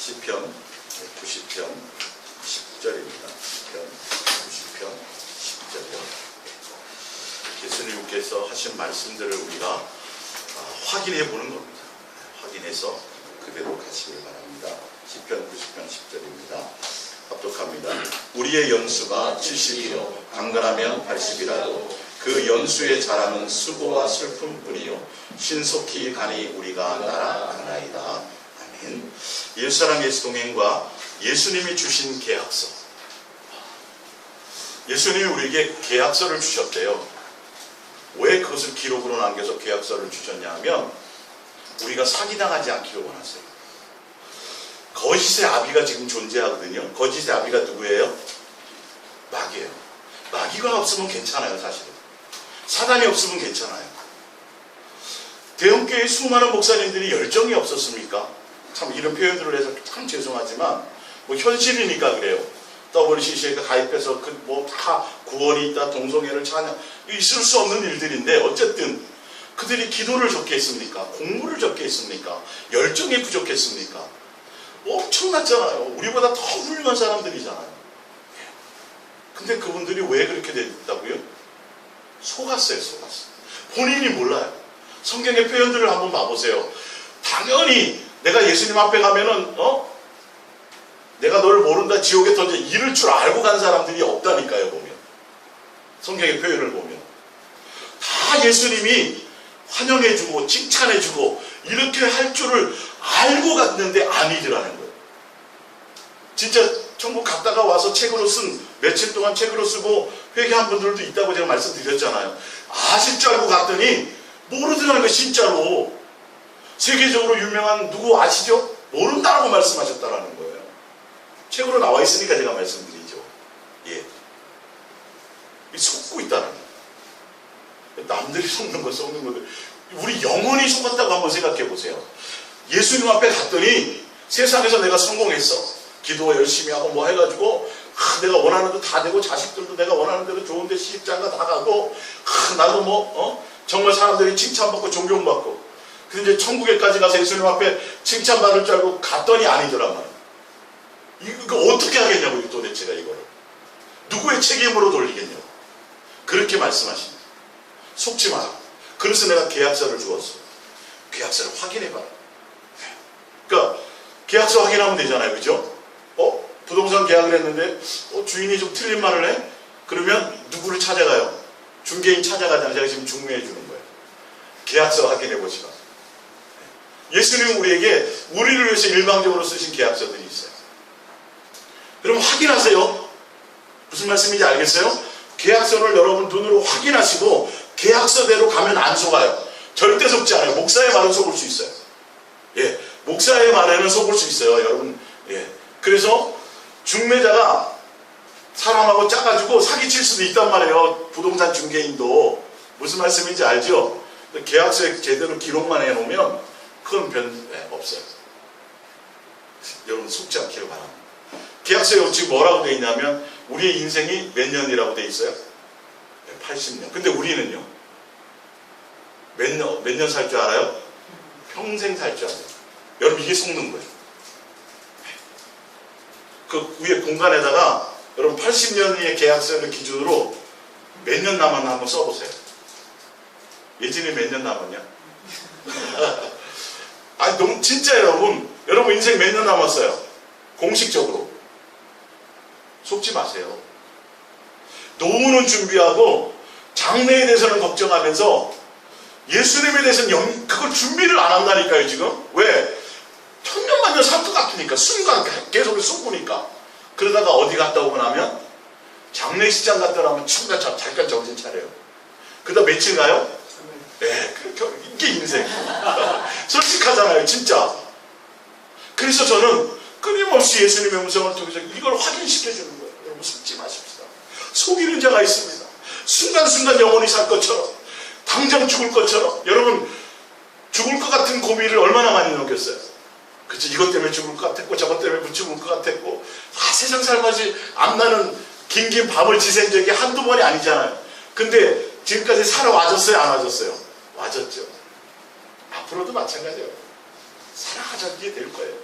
시편 90편 10절입니다. 시편 90편 10절이요. 예수님께서 하신 말씀들을 우리가 확인해 보는 겁니다. 확인해서 그대로 가시길 바랍니다. 시편 90편 10절입니다. 합독합니다. 우리의 연수가 70이요 강건하면 80이라도 그 연수의 자랑은 수고와 슬픔뿐이요 신속히 가니 우리가 날아가나이다. 아멘. 옛사랑 예수동행과 예수님이 주신 계약서. 예수님이 우리에게 계약서를 주셨대요. 왜 그것을 기록으로 남겨서 계약서를 주셨냐 하면 우리가 사기당하지 않기를 원하세요. 거짓의 아비가 지금 존재하거든요. 거짓의 아비가 누구예요? 마귀예요. 마귀가 없으면 괜찮아요. 사실은 사단이 없으면 괜찮아요. 대형교회 수많은 목사님들이 열정이 없었습니까? 참 이런 표현들을 해서 참 죄송하지만 뭐 현실이니까 그래요. WCC에 가입해서 다 구원이 있다, 동성애를 찬양, 있을 수 없는 일들인데 어쨌든 그들이 기도를 적게 했습니까? 공부를 적게 했습니까? 열정이 부족했습니까? 엄청났잖아요. 우리보다 더 훌륭한 사람들이잖아요. 근데 그분들이 왜 그렇게 됐다고요? 속았어요. 본인이 몰라요. 성경의 표현들을 한번 봐보세요. 당연히 내가 예수님 앞에 가면은 내가 너를 모른다 지옥에 던져 이럴 줄 알고 간 사람들이 없다니까요. 보면 성경의 표현을 보면 다 예수님이 환영해주고 칭찬해주고 이렇게 할 줄을 알고 갔는데 아니더라는 거예요. 진짜 천국 갔다가 와서 책으로 며칠 동안 책으로 쓰고 회개한 분들도 있다고 제가 말씀드렸잖아요. 아실 줄 알고 갔더니 모르더라는 거예요. 진짜로. 세계적으로 유명한 누구 아시죠? 모른다라고 말씀하셨다라는 거예요. 책으로 나와 있으니까 제가 말씀드리죠. 예. 속고 있다는 거예요. 남들이 속는 거 속는 것들. 우리 영혼이 속았다고 한번 생각해 보세요. 예수님 앞에 갔더니 세상에서 내가 성공했어. 기도 열심히 하고 뭐 해가지고 내가 원하는 대로 다 되고 자식들도 내가 원하는 대로 좋은데 시집장가 다 가고 나도 정말 사람들이 칭찬받고 존경받고 근데 이제 천국에까지 가서 예수님 앞에 칭찬받을 줄 알고 갔더니 아니더란 말이에요. 이거 어떻게 하겠냐고 도대체가 이거를. 누구의 책임으로 돌리겠냐고. 그렇게 말씀하십니다. 속지 마라. 그래서 내가 계약서를 주었어. 계약서를 확인해봐라. 그러니까 계약서 확인하면 되잖아요. 그죠? 부동산 계약을 했는데 주인이 좀 틀린 말을 해? 그러면 누구를 찾아가요? 중개인 찾아가잖아요. 제가 지금 중매해 주는 거예요. 계약서 확인해 보시라. 예수님은 우리에게 우리를 위해서 일방적으로 쓰신 계약서들이 있어요. 여러분 확인하세요. 무슨 말씀인지 알겠어요? 계약서를 여러분 눈으로 확인하시고 계약서대로 가면 안 속아요. 절대 속지 않아요. 목사의 말은 속을 수 있어요. 예, 목사의 말에는 속을 수 있어요. 여러분. 예, 그래서 중매자가 사람하고 짜가지고 사기칠 수도 있단 말이에요. 부동산 중개인도. 무슨 말씀인지 알죠? 계약서에 제대로 기록만 해놓으면 그건 없어요. 여러분 속지 않기를 바랍니다. 계약서에 지금 뭐라고 되어 있냐면 우리의 인생이 몇 년이라고 되어 있어요? 80년. 근데 우리는요? 몇 년 살 줄 알아요? 평생 살 줄 알아요. 여러분 이게 속는 거예요. 그 위에 공간에다가 여러분 80년의 계약서를 기준으로 몇 년 남았나 한번 써보세요. 예진이 몇 년 남았냐? 아니 너무 진짜 여러분 인생 몇 년 남았어요? 공식적으로. 속지 마세요. 노후는 준비하고 장래에 대해서는 걱정하면서 예수님에 대해서는 그걸 준비를 안 한다니까요 지금. 왜? 천년만년 살 것 같으니까 순간 계속 쏟으니까. 그러다가 어디 갔다 오고 나면 장례식장 갔다 오면 잠깐 정신 차려요. 그러다 며칠 가요? 네, 이게 인생. 솔직하잖아요 진짜. 그래서 저는 끊임없이 예수님의 음성을 통해서 이걸 확인시켜주는 거예요. 여러분 속지 마십시다. 속이는 자가 있습니다. 순간순간 영원히 살 것처럼 당장 죽을 것처럼. 여러분 죽을 것 같은 고민을 얼마나 많이 넘겼어요. 그치? 이것 때문에 죽을 것 같았고 저것 때문에 죽을 것 같았고 세상 살맛이 안 나는 긴 밤을 지샌 적이 한두 번이 아니잖아요. 근데 지금까지 살아와졌어요? 안 와졌어요? 와졌죠. 앞으로도 마찬가지예요. 살아가게 될 거예요.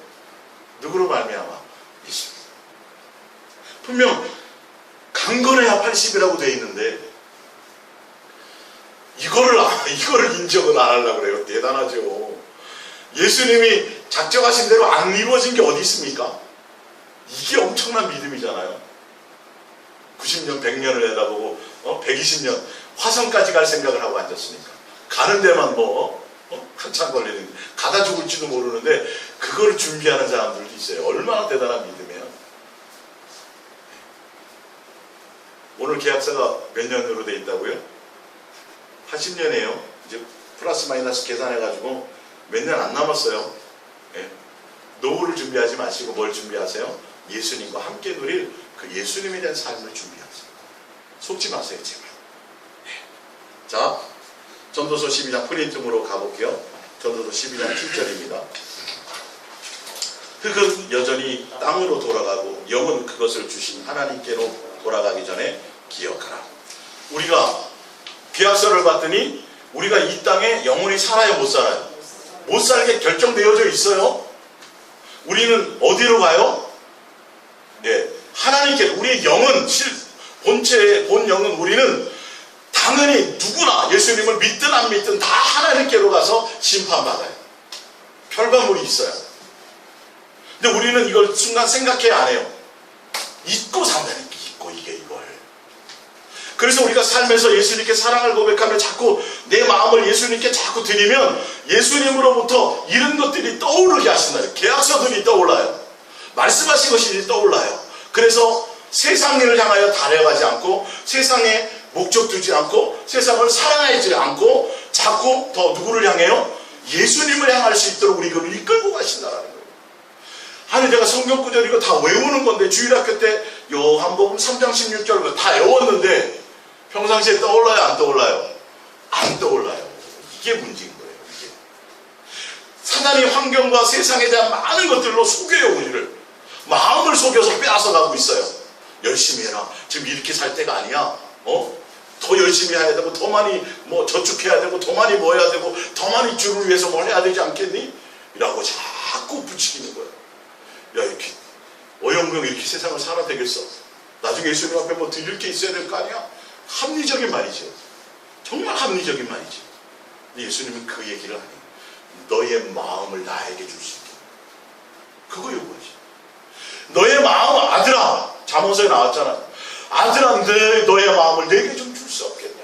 누구로 말미암아? 예수. 분명 강건해야 80이라고 돼 있는데 이거를 인정을 안 하려고 그래요. 대단하죠. 예수님이 작정하신 대로 안 이루어진 게 어디 있습니까? 이게 엄청난 믿음이잖아요. 90년, 100년을 내다보고 120년 화성까지 갈 생각을 하고 앉았으니까 가는 데만 한참 걸리는, 가다 죽을지도 모르는데 그걸 준비하는 사람들도 있어요. 얼마나 대단한 믿음이에요. 오늘 계약서가 몇 년으로 돼 있다고요? 80년이에요. 이제 플러스 마이너스 계산해가지고 몇 년 안 남았어요. 예. 노후를 준비하지 마시고 뭘 준비하세요? 예수님과 함께 누릴 그 예수님에 대한 삶을 준비하세요. 속지 마세요, 제발. 예. 자, 전도서 12장 프린트으로 가볼게요. 전도서 12장 7절입니다. 흙은 여전히 땅으로 돌아가고 영은 그것을 주신 하나님께로 돌아가기 전에 기억하라. 우리가 계약서를 봤더니 우리가 이 땅에 영원히 살아요, 못 살아요? 못 살게 결정되어져 있어요. 우리는 어디로 가요? 예, 하나님께. 우리의 영은 본 영은 우리는 당연히 누구나 예수님을 믿든 안 믿든 다 하나님께로 가서 심판받아요. 결과물이 있어요. 근데 우리는 이걸 순간 생각해 안 해요. 잊고 산다니까. 잊고 이걸. 그래서 우리가 살면서 예수님께 사랑을 고백하며 자꾸 내 마음을 예수님께 자꾸 드리면 예수님으로부터 이런 것들이 떠오르게 하신다. 계약서들이 떠올라요. 말씀하신 것이 떠올라요. 그래서 세상을 향하여 달려가지 않고 세상에 목적 두지 않고 세상을 사랑하지 않고 자꾸 더 누구를 향해요? 예수님을 향할 수 있도록 우리를 이끌고 가신다는 거예요. 아니 내가 성경 구절 이거 다 외우는 건데 주일학교 때 요한복음 3장 16절 다 외웠는데 평상시에 떠올라요? 안 떠올라요? 안 떠올라요. 이게 문제인 거예요. 이게. 사단이 환경과 세상에 대한 많은 것들로 속여요. 우리를. 마음을 속여서 빼앗아가고 있어요. 열심히 해라. 지금 이렇게 살 때가 아니야. 더 열심히 해야 되고 더 많이 저축해야 되고 더 많이 뭐 해야 되고 더 많이 주를 위해서 뭘 해야 되지 않겠니? 이라고 자꾸 부추기는 거예요. 야, 이렇게 어영부영 이렇게 세상을 살아야 되겠어? 나중에 예수님 앞에 뭐 드릴 게 있어야 될 거 아니야? 합리적인 말이죠. 정말 합리적인 말이죠. 근데 예수님은 그 얘기를 안 해요. 너의 마음을 나에게 줄 수 있게. 그거 요구하지. 너의 마음, 아들아. 잠언서에 나왔잖아. 아들아, 너의 마음을 내게 좀 줄 수 없겠냐.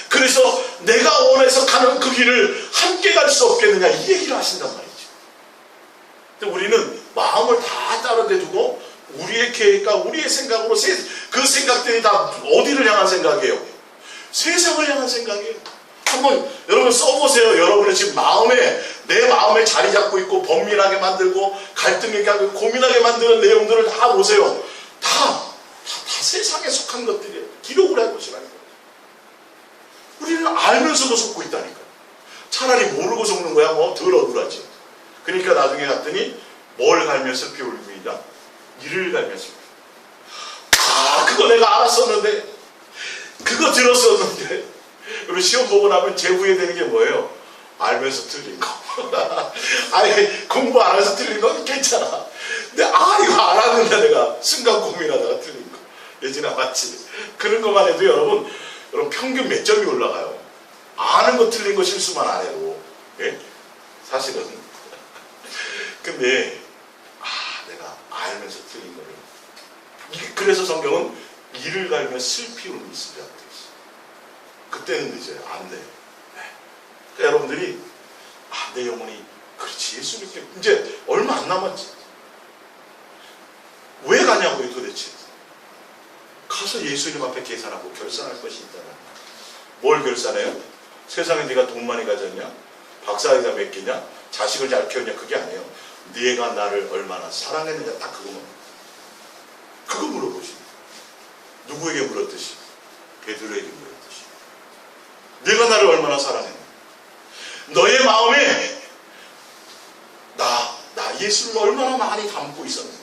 그래서 내가 원해서 가는 그 길을 함께 갈 수 없겠느냐. 이 얘기를 하신단 말이죠. 근데 우리는 마음을 다 다른 데 두고 우리의 계획과 우리의 생각으로 그 생각들이 다 어디를 향한 생각이에요? 세상을 향한 생각이에요. 한번 여러분 써보세요. 여러분의 지금 내 마음에 자리 잡고 있고 번민하게 만들고 갈등하게 하고 고민하게 만드는 내용들을 다 보세요. 다 세상에 속한 것들이에요. 기록을 해보시라는 거예요. 우리는 알면서도 속고 있다니까요. 차라리 모르고 속는 거야 덜 억울하지. 그러니까 나중에 갔더니 뭘 갈며 슬피 울음이다? 이를 갈면서. 그거 내가 알았었는데 그거 들었었는데 그리고 시험 보고 나면 제후에 되는 게 뭐예요? 알면서 틀린 거. 아니 공부 안 해서 틀린 건 괜찮아. 근데 이거 알았는데 내가 순간 고민하다가 틀린 거. 예진아 맞지? 그런 것만 해도 여러분 평균 몇 점이 올라가요. 아는 거 틀린 거 실수만 안 해도. 예? 사실은. 근데 내가 알면서 틀린 거를. 그래서 성경은 이를 갈며 슬피 울음이 있으리라고 되어 있어요. 그때는 늦어요. 안 돼요. 네. 그러니까 여러분들이 내 영혼이 그렇지 예수님께 이제 얼마 안 남았지. 왜 가냐고요 도대체. 가서 예수님 앞에 계산하고 결산할 것이 있다는. 뭘 결산해요? 세상에 네가 돈 많이 가졌냐? 박사학위가 몇 개냐? 자식을 잘 키웠냐? 그게 아니에요. 네가 나를 얼마나 사랑했느냐 딱 그거만. 그거 물어보시죠. 누구에게 물었듯이? 베드로에게 물었듯이. 네가 나를 얼마나 사랑했느냐? 너의 마음에 나 예수를 얼마나 많이 담고 있었느냐?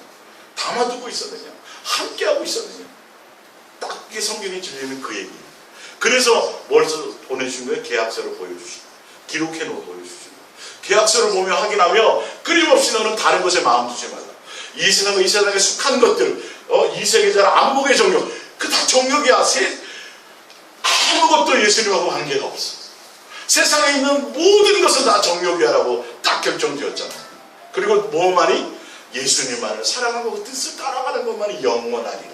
담아두고 있었느냐? 함께하고 있었느냐? 딱 그게 성경에 들리는 그 얘기예요. 그래서 뭘 보내주신 거예요? 계약서를 보여주시고 기록해놓고 보여주시고 계약서를 보며 확인하며 끊임없이 너는 다른 것에 마음 두지 말라. 이 세상에 속한 것들, 이 세계적 안목의 정욕, 그 다 정욕이야. 아무것도 예수님하고 관계가 없어. 세상에 있는 모든 것은 다 정욕이야라고 딱 결정되었잖아. 그리고 뭐만이? 예수님만을 사랑하고 그 뜻을 따라가는 것만이 영원하리라.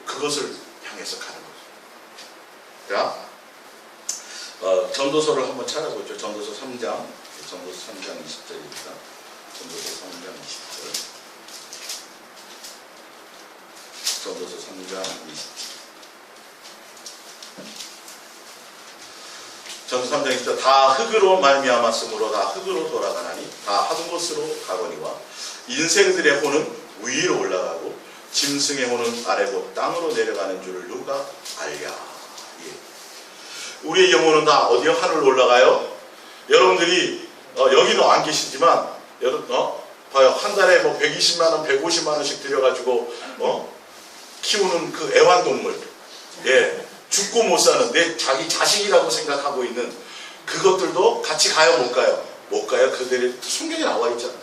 그것을 향해서 가는 거죠. 자, 전도서를 한번 찾아보죠. 전도서 3장 20절입니다. 전도서 3장 20절. 전도서 3장 20절. 전도서 3장 20절. 다 흙으로 말미암았으므로 다 흙으로 돌아가나니 다 하던 곳으로 가거니와 인생들의 혼은 위로 올라가고 짐승의 혼은 아래고 땅으로 내려가는 줄을 누가 알랴. 예. 우리의 영혼은 다 어디요? 하늘로 올라가요. 여러분들이 여기는 안 계시지만 봐요. 한 달에 뭐 120만원 150만원씩 들여가지고 키우는 그 애완동물, 예, 죽고 못 사는 내 자기 자식이라고 생각하고 있는 그것들도 같이 가요? 못 가요? 못 가요. 그들이 성경에 나와 있잖아요.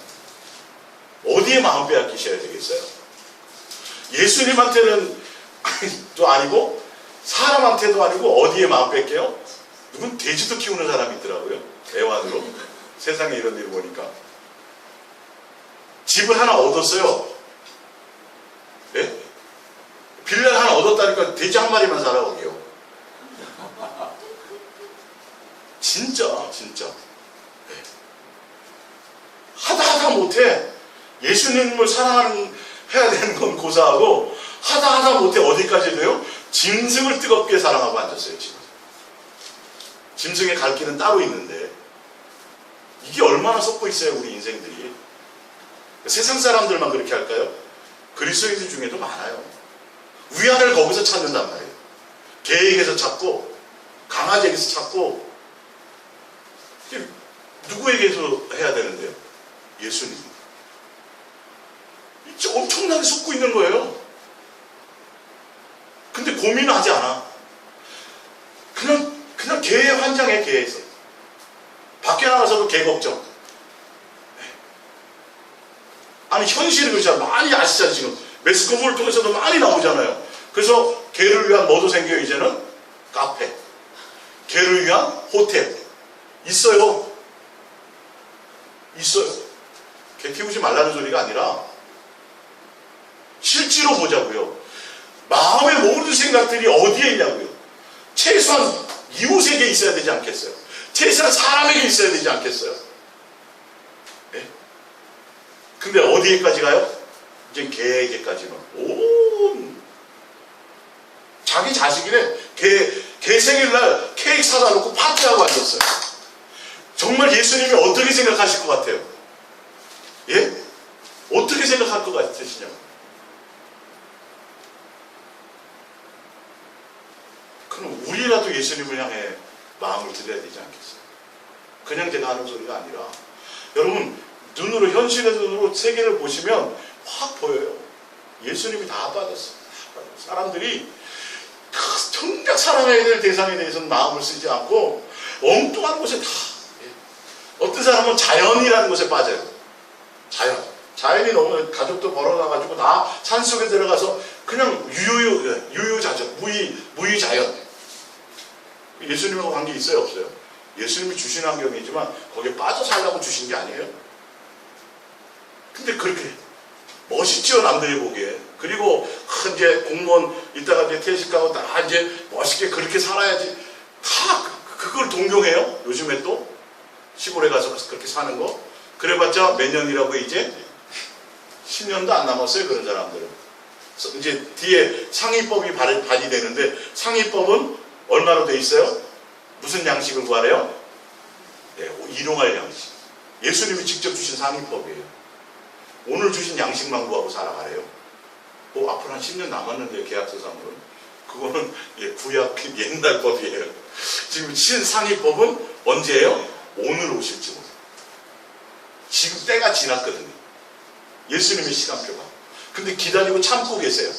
어디에 마음 빼앗기셔야 되겠어요? 예수님한테는 또 아니고 사람한테도 아니고 어디에 마음 뺄게요? 누군 돼지도 키우는 사람이 있더라고요. 애완으로. 세상에 이런 일을 보니까. 집을 하나 얻었어요. 예? 빌라를 하나 얻었다니까 돼지 한 마리만 살아 거기요. 진짜. 예. 하다 못해. 예수님을 사랑해야 되는 건 고사하고 하다 못해 어디까지 돼요? 짐승을 뜨겁게 사랑하고 앉았어요. 지금. 짐승의 갈 길은 따로 있는데 이게 얼마나 섞여 있어요, 우리 인생들이. 세상 사람들만 그렇게 할까요? 그리스도인들 중에도 많아요. 위안을 거기서 찾는단 말이에요. 개에게서 찾고 강아지에게서 찾고. 누구에게서 해야 되는데요? 예수님. 엄청나게 섞고 있는 거예요. 근데 고민을 하지 않아. 그냥 개의 환장해. 개에서 밖에 나가서도 개 걱정. 아니 현실이 그렇잖아요. 많이 아시잖아요. 지금 매스컴을 통해서도 많이 나오잖아요. 그래서 개를 위한 뭐도 생겨요. 이제는 카페, 개를 위한 호텔 있어요. 개 키우지 말라는 소리가 아니라 실제로 보자고요. 마음의 모든 생각들이 어디에 있냐고요. 최소한 이웃에게 있어야 되지 않겠어요? 최소한 사람에게 있어야 되지 않겠어요? 네? 근데 어디에까지 가요? 이제 개에게까지만. 자기 자식이래. 개 생일날 케이크 사다 놓고 파티하고 앉았어요. 정말 예수님이 어떻게 생각하실 것 같아요? 예? 어떻게 생각할 것 같으시냐고. 그럼 우리라도 예수님을 향해 마음을 들여야 되지 않겠어요? 그냥 제가 하는 소리가 아니라 여러분 눈으로 현실의 눈으로 세계를 보시면 확 보여요. 예수님이 다 받았어요. 사람들이 정작 사랑해야 될 대상에 대해서는 마음을 쓰지 않고 엉뚱한 곳에 다, 어떤 사람은 자연이라는 곳에 빠져요. 자연이 너무 가족도 벌어놔가지고 다 산속에 들어가서 그냥 유유자적, 무유자연. 예수님하고 관계 있어요, 없어요? 예수님이 주신 환경이지만 거기에 빠져 살라고 주신 게 아니에요. 근데 그렇게 멋있죠, 남들이 보기에. 그리고 이제 공무원 이따가 이제 퇴직하고 다 이제 멋있게 그렇게 살아야지. 다 그걸 동경해요. 요즘에 또 시골에 가서 그렇게 사는 거. 그래봤자 몇 년이라고 이제 10년도 안 남았어요, 그런 사람들은. 이제 뒤에 상위법이 발의되는데 상위법은 얼마로 돼 있어요? 무슨 양식을 구하래요? 네, 일용할 양식. 예수님이 직접 주신 상위법이에요. 오늘 주신 양식만 구하고 살아가래요. 앞으로 한 10년 남았는데 계약서상으로는. 그거는 구약 옛날 법이에요. 지금 신상위법은 언제예요? 오늘 오실지 모르겠어요. 지금 때가 지났거든요. 예수님의 시간표가. 근데 기다리고 참고 계세요.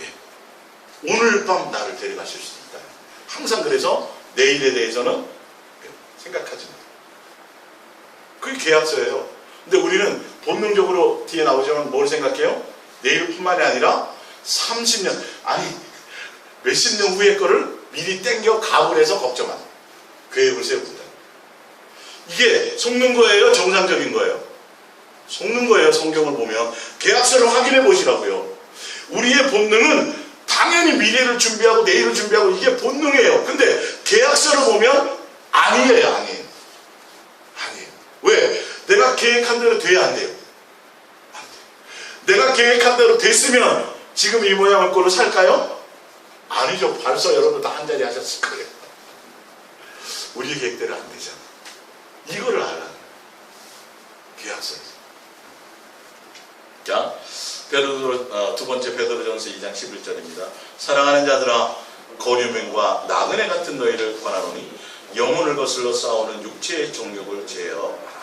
예. 오늘 밤 나를 데려가실 수 있다. 항상 그래서 내일에 대해서는 생각하지 마. 그게 계약서예요. 근데 우리는 본능적으로 뒤에 나오지만 뭘 생각해요? 내일뿐만이 아니라 30년, 아니 몇십 년 후의 거를 미리 땡겨 가을 해서 걱정하는 계획을 세웁니다. 이게 속는 거예요? 정상적인 거예요? 속는 거예요. 성경을 보면 계약서를 확인해 보시라고요. 우리의 본능은 당연히 미래를 준비하고 내일을 준비하고 이게 본능이에요. 근데 계약서를 보면 아니에요. 아니에요. 왜? 내가 계획한 대로 돼야 안 돼요. 안 돼요. 내가 계획한 대로 됐으면 지금 이 모양의 거를 살까요? 아니죠. 벌써 여러분 다 한 자리 하셨을 거예요. 우리 계획대로 안 되잖아. 이거를 알아야 돼요. 계약서에서. 자, 두 번째 베드로전서 2장 11절입니다. 사랑하는 자들아, 거류민과 나그네 같은 너희를 권하노니 영혼을 거슬러 싸우는 육체의 정욕을 제어하라.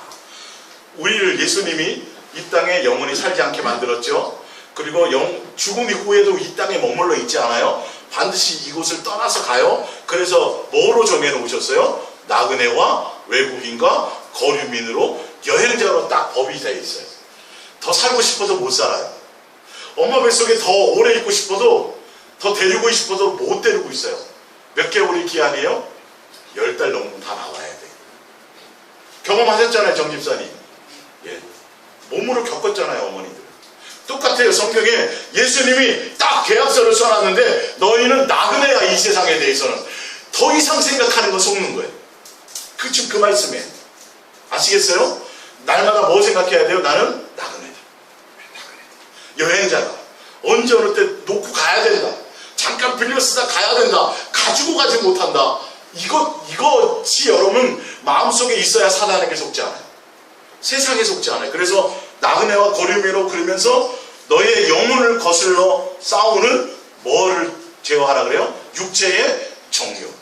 우리를 예수님이 이 땅에 영원히 살지 않게 만들었죠. 그리고 죽음 이후에도 이 땅에 머물러 있지 않아요. 반드시 이곳을 떠나서 가요. 그래서 뭐로 정해놓으셨어요? 나그네와 외국인과 거류민으로 여행자로 딱 법이 되어 있어요. 더 살고 싶어도 못 살아요. 엄마 뱃속에 더 오래 있고 싶어도, 더 데리고 싶어도 못 데리고 있어요. 몇 개월이 기한이에요? 10달 넘으면 다 나와야 돼. 경험하셨잖아요, 정집사님. 예. 몸으로 겪었잖아요, 어머니들. 똑같아요. 성경에 예수님이 딱 계약서를 써놨는데 너희는 나그네야. 이 세상에 대해서는 더 이상 생각하는 거 속는 거예요. 지금 그 말씀에 아시겠어요? 날마다 뭐 생각해야 돼요? 나는 나그네다. 여행자다. 언제 어느 때 놓고 가야 된다. 잠깐 빌려 쓰다 가야 된다. 가지고 가지 못한다. 이것이 여러분 마음속에 있어야 사단에게 속지 않아요. 세상에 속지 않아요. 그래서 나그네와 거류민으로 그러면서 너의 영혼을 거슬러 싸우는 뭐를 제어하라 그래요? 육체의 정욕.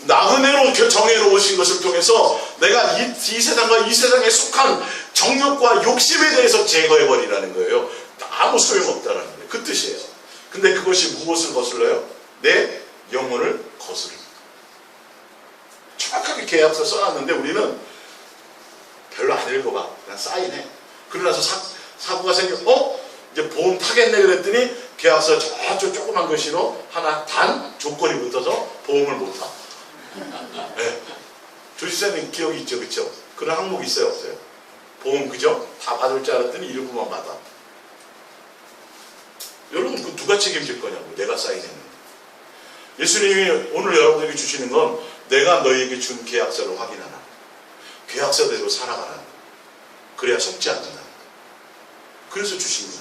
나그네로 정해놓으신 것을 통해서 내가 이 세상과 이 세상에 속한 정욕과 욕심에 대해서 제거해버리라는 거예요. 아무 소용없다는 거예요. 그 뜻이에요. 근데 그것이 무엇을 거슬러요? 내 영혼을 거스릅니다. 정확하게 계약서 써놨는데 우리는 별로 안 읽어봐. 그냥 사인해. 그러고 나서 사고가 생겨. 이제 보험 타겠네 그랬더니 계약서 저쪽 조그만 글씨로 하나 단 조건이 붙어서 보험을 못 타. 네. 조지사님 기억이 있죠, 그쵸? 그런 항목이 있어요, 없어요? 보험 그죠? 다 받을 줄 알았더니 일부만 받아. 여러분 그 누가 책임질 거냐고. 내가 사인했는데. 예수님이 오늘 여러분에게 주시는 건 내가 너희에게 준 계약서를 확인하라. 계약서대로 살아가라. 그래야 속지 않는다. 그래서 주신 거야.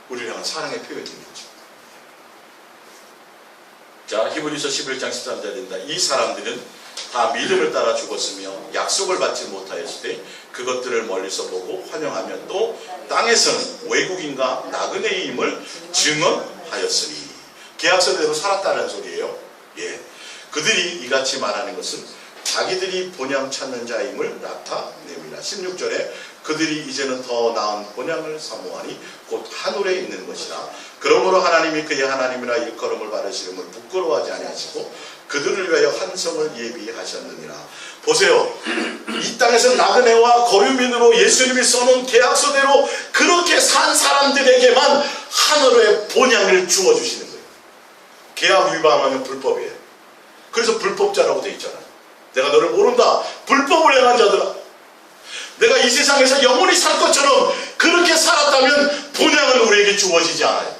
우리를 향한 사랑의 표현이겠죠. 자, 히브리서 11장 13절입니다. 이 사람들은 다 믿음을 따라 죽었으며 약속을 받지 못하였을 때 그것들을 멀리서 보고 환영하며 또 땅에서는 외국인과 나그네임을 증언하였으니. 계약서대로 살았다는 소리예요. 예. 그들이 이같이 말하는 것은 자기들이 본향 찾는 자임을 나타냅니다. 16절에 그들이 이제는 더 나은 본향을 사모하니 곧 하늘에 있는 것이다. 그러므로 하나님이 그의 하나님이라 일컬음을 받으시름을 부끄러워하지 아니하시고 그들을 위하여 한 성을 예비하셨느니라. 보세요. 이 땅에서 나그네와 거류민으로 예수님이 써놓은 계약서대로 그렇게 산 사람들에게만 하늘의 본향을 주어주시는 거예요. 계약 위반하면 불법이에요. 그래서 불법자라고 돼 있잖아요. 내가 너를 모른다. 불법을 행한 자들아. 내가 이 세상에서 영원히 살 것처럼 그렇게 살았다면 본향은 우리에게 주어지지 않아요.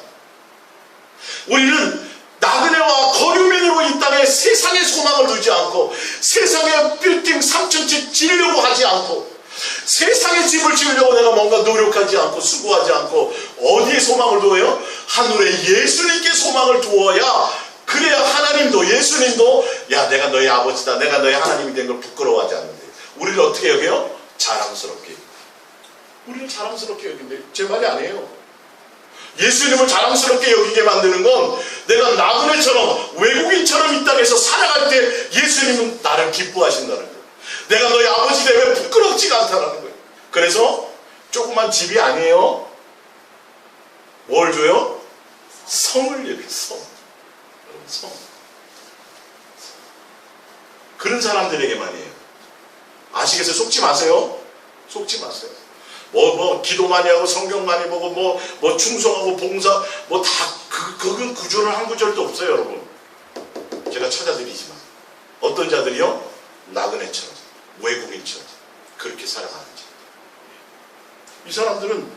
우리는 나그네와 거류민으로 이 땅에 세상의 소망을 두지 않고 세상의 빌딩 3층집 지으려고 하지 않고 세상의 집을 지으려고 내가 뭔가 노력하지 않고 수고하지 않고 어디에 소망을 두어요? 하늘에 예수님께 소망을 두어야 그래야 하나님도 예수님도 야 내가 너의 아버지다 내가 너의 하나님이 된 걸 부끄러워하지 않는데 우리를 어떻게 여겨요? 자랑스럽게. 우리를 자랑스럽게 여긴대. 제 말이 아니에요. 예수님을 자랑스럽게 여기게 만드는 건 내가 나그네처럼 외국인처럼 이 땅에서 살아갈 때 예수님은 나를 기뻐하신다는 거예요. 내가 너의 아버지 되면 부끄럽지가 않다는 거예요. 그래서 조그만 집이 아니에요. 뭘 줘요? 성을 예비 성. 성. 그런 사람들에게만이에요. 아시겠어요? 속지 마세요. 속지 마세요. 뭐 기도 많이 하고 성경 많이 보고 뭐 충성하고 봉사 그건 구조는 한 구절도 없어요, 여러분. 제가 찾아드리지만 어떤 자들이요? 나그네처럼, 외국인처럼 그렇게 살아가는 자. 이 사람들은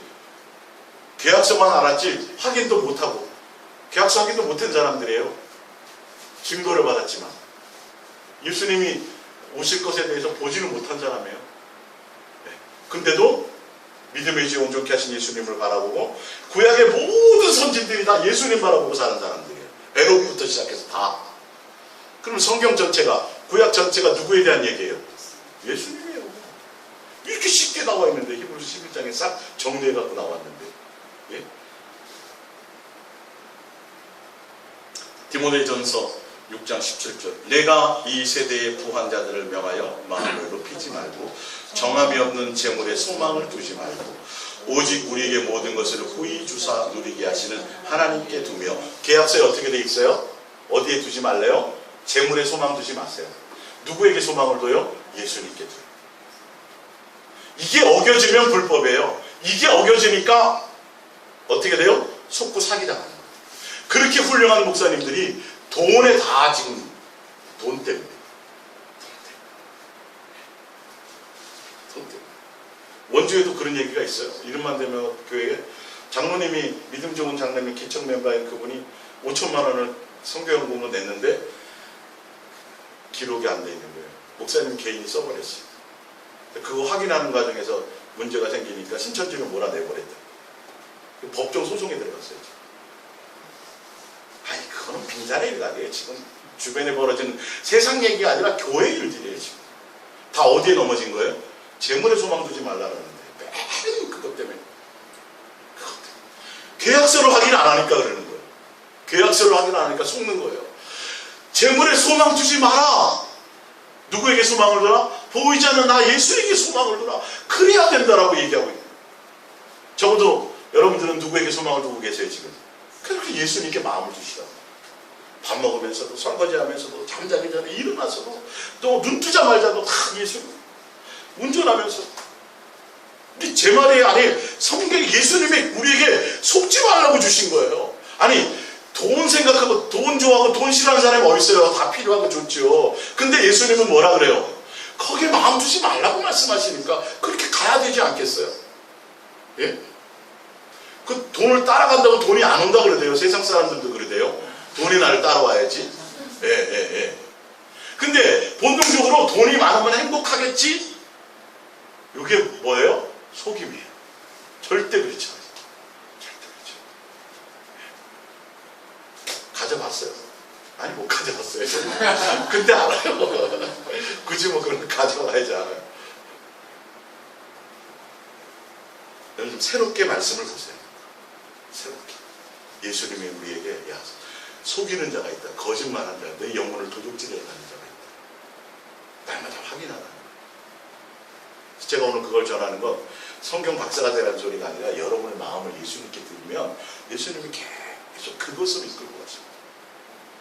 계약서만 알았지 확인도 못하고, 계약서 확인도 못한 사람들이에요. 증거를 받았지만 예수님이 오실 것에 대해서 보지는 못한 사람이에요. 근데도 믿음의 지 온전케 하신 예수님을 바라보고, 구약의 모든 선진들이 다 예수님 바라보고 사는 사람들이에요. 에녹부터 시작해서 다. 그럼 성경 전체가, 구약 전체가 누구에 대한 얘기예요? 예수님이에요. 이렇게 쉽게 나와 있는데, 히브리서 11장에 싹 정리해 갖고 나왔는데. 예? 디모데전서 6장 17절. 내가 이 세대의 부한 자들을 명하여 마음을 높이지 말고 정함이 없는 재물에 소망을 두지 말고 오직 우리에게 모든 것을 후히 주사 누리게 하시는 하나님께 두며. 계약서에 어떻게 돼 있어요? 어디에 두지 말래요? 재물에 소망 두지 마세요. 누구에게 소망을 둬요? 예수님께 둬요. 이게 어겨지면 불법이에요. 이게 어겨지니까 어떻게 돼요? 속고 사기당하는 거예요. 그렇게 훌륭한 목사님들이 돈에 다 지금 돈 때문에. 원주에도 그런 얘기가 있어요. 이름만 되면 교회에 장로님이, 믿음 좋은 장로님이 개척 멤버인 그분이 5천만 원을 성교연금으로 냈는데 기록이 안 돼 있는 거예요. 목사님 개인이 써버렸어요. 그거 확인하는 과정에서 문제가 생기니까 신천지를 몰아내버렸다. 법정 소송에 들어갔어요. 아니, 그거는 빈잔의 일이에요. 지금 주변에 벌어지는 세상 얘기가 아니라 교회 일들이에요. 지금 다 어디에 넘어진 거예요? 재물에 소망 두지 말라는데 매일 그것 때문에. 계약서를 확인 안 하니까 그러는 거예요. 계약서를 확인 안 하니까 속는 거예요. 재물에 소망 두지 마라. 누구에게 소망을 두라? 보이지 않는 나 예수에게 소망을 두라. 그래야 된다라고 얘기하고 있어요. 적어도 여러분들은 누구에게 소망을 두고 계세요 지금? 그렇게 예수님께 마음을 두시라고. 밥 먹으면서도, 설거지하면서도, 잠자기 전에 일어나서도, 또 눈 뜨자마자도 다 예수님. 운전하면서. 근데 제 말이 아니, 성경에 예수님이 우리에게 속지 말라고 주신 거예요. 아니, 돈 생각하고 돈 좋아하고 돈 싫어하는 사람이 어디 있어요? 다 필요하고 좋죠. 근데 예수님은 뭐라 그래요? 거기에 마음 두지 말라고 말씀하시니까 그렇게 가야 되지 않겠어요? 예? 그 돈을 따라간다고 돈이 안 온다 그러대요. 세상 사람들도 그러대요. 돈이 나를 따라와야지. 예. 근데 본능적으로 돈이 많으면 행복하겠지? 이게 뭐예요? 속임이에요. 절대 그렇지 않아요. 절대 그렇지 않아요. 가져봤어요. 아니, 못 가져봤어요. 근데 알아요. 굳이 뭐 그런 거 가져와야지 알아요. 여러분 좀 새롭게 말씀을 보세요. 새롭게. 예수님이 우리에게 야, 속이는 자가 있다. 거짓말하는 자가, 내 영혼을 도둑질해 가는 자가 있다. 날마다 확인하라. 제가 오늘 그걸 전하는 건 성경 박사가 되라는 소리가 아니라 여러분의 마음을 예수님께 드리면 예수님이 계속 그것으로 이끌고 가십니다.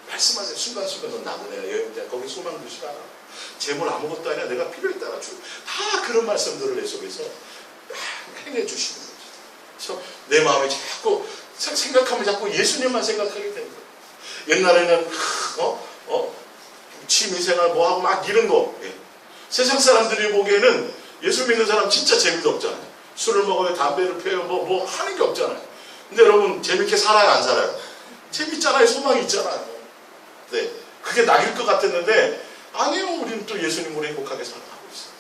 말씀하세요. 순간순간 너 나그네야, 여행자, 거기 소망 두시라. 재물 아무것도 아니야. 내가 필요에 따라 주. 다 그런 말씀들을 내 속에서 행해 주시는 거죠. 그래서 내 마음이 자꾸 생각하면 자꾸 예수님만 생각하게 되는 거예요. 옛날에는 취미생활 뭐하고 막 이런 거. 예. 세상 사람들이 보기에는 예수 믿는 사람 진짜 재미도 없잖아요. 술을 먹어요, 담배를 피워요, 뭐 하는 게 없잖아요. 근데 여러분 재밌게 살아요, 안 살아요? 재밌잖아요. 소망이 있잖아요. 네, 그게 낙일 것 같았는데 아니요. 우리는 또 예수님으로 행복하게 살아가고 있어요.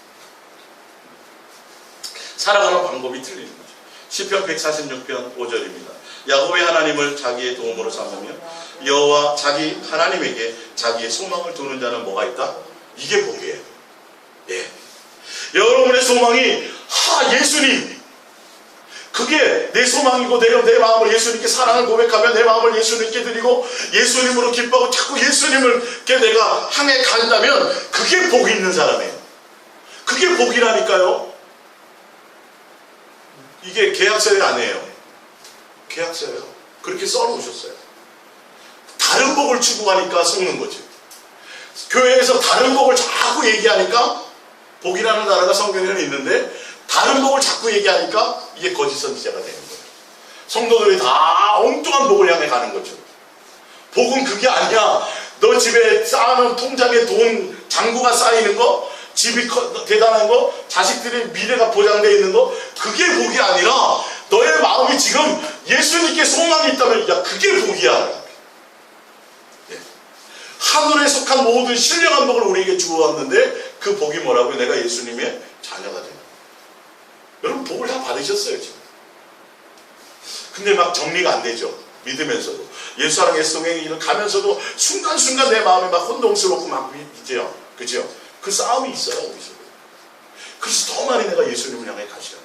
살아가는 방법이 틀리는 거죠. 시편 146편 5절입니다. 야곱의 하나님을 자기의 도움으로 삼으며 여호와 자기 하나님에게 자기의 소망을 두는 자는 뭐가 있다? 이게 복이에요. 예. 여러분의 소망이 예수님, 그게 내 소망이고 내 마음을 예수님께 사랑을 고백하면 내 마음을 예수님께 드리고 예수님으로 기뻐하고 자꾸 예수님을께 내가 향해 간다면 그게 복이 있는 사람이에요. 그게 복이라니까요. 이게 계약서에 아니에요. 계약서예요. 그렇게 써놓으셨어요. 다른 복을 추구하니까 속는 거지. 교회에서 다른 복을 자꾸 얘기하니까 복이라는 단어가 성경에는 있는데 다른 복을 복을 자꾸 얘기하니까 이게 거짓 선지자가 되는 거예요. 성도들이 다 엉뚱한 복을 향해 가는 거죠. 복은 그게 아니야. 너 집에 쌓아놓은 통장에 돈 잔고가 쌓이는 거, 집이 대단한 거, 자식들의 미래가 보장되어 있는 거, 그게 복이 아니라 너의 마음이 지금 예수님께 소망이 있다면, 야, 그게 복이야. 하늘에 속한 모든 신령한 복을 우리에게 주어왔는데 그 복이 뭐라고요? 내가 예수님의 자녀가 되는. 여러분 복을 다 받으셨어요 지금. 근데 막 정리가 안 되죠. 믿으면서도 예수 사랑 예수 동행을 가면서도 순간순간 내 마음이 막 혼동스럽고 막 있죠. 그죠? 그 싸움이 있어요. 우리 속에. 그래서 더 많이 내가 예수님을 향해 가시라.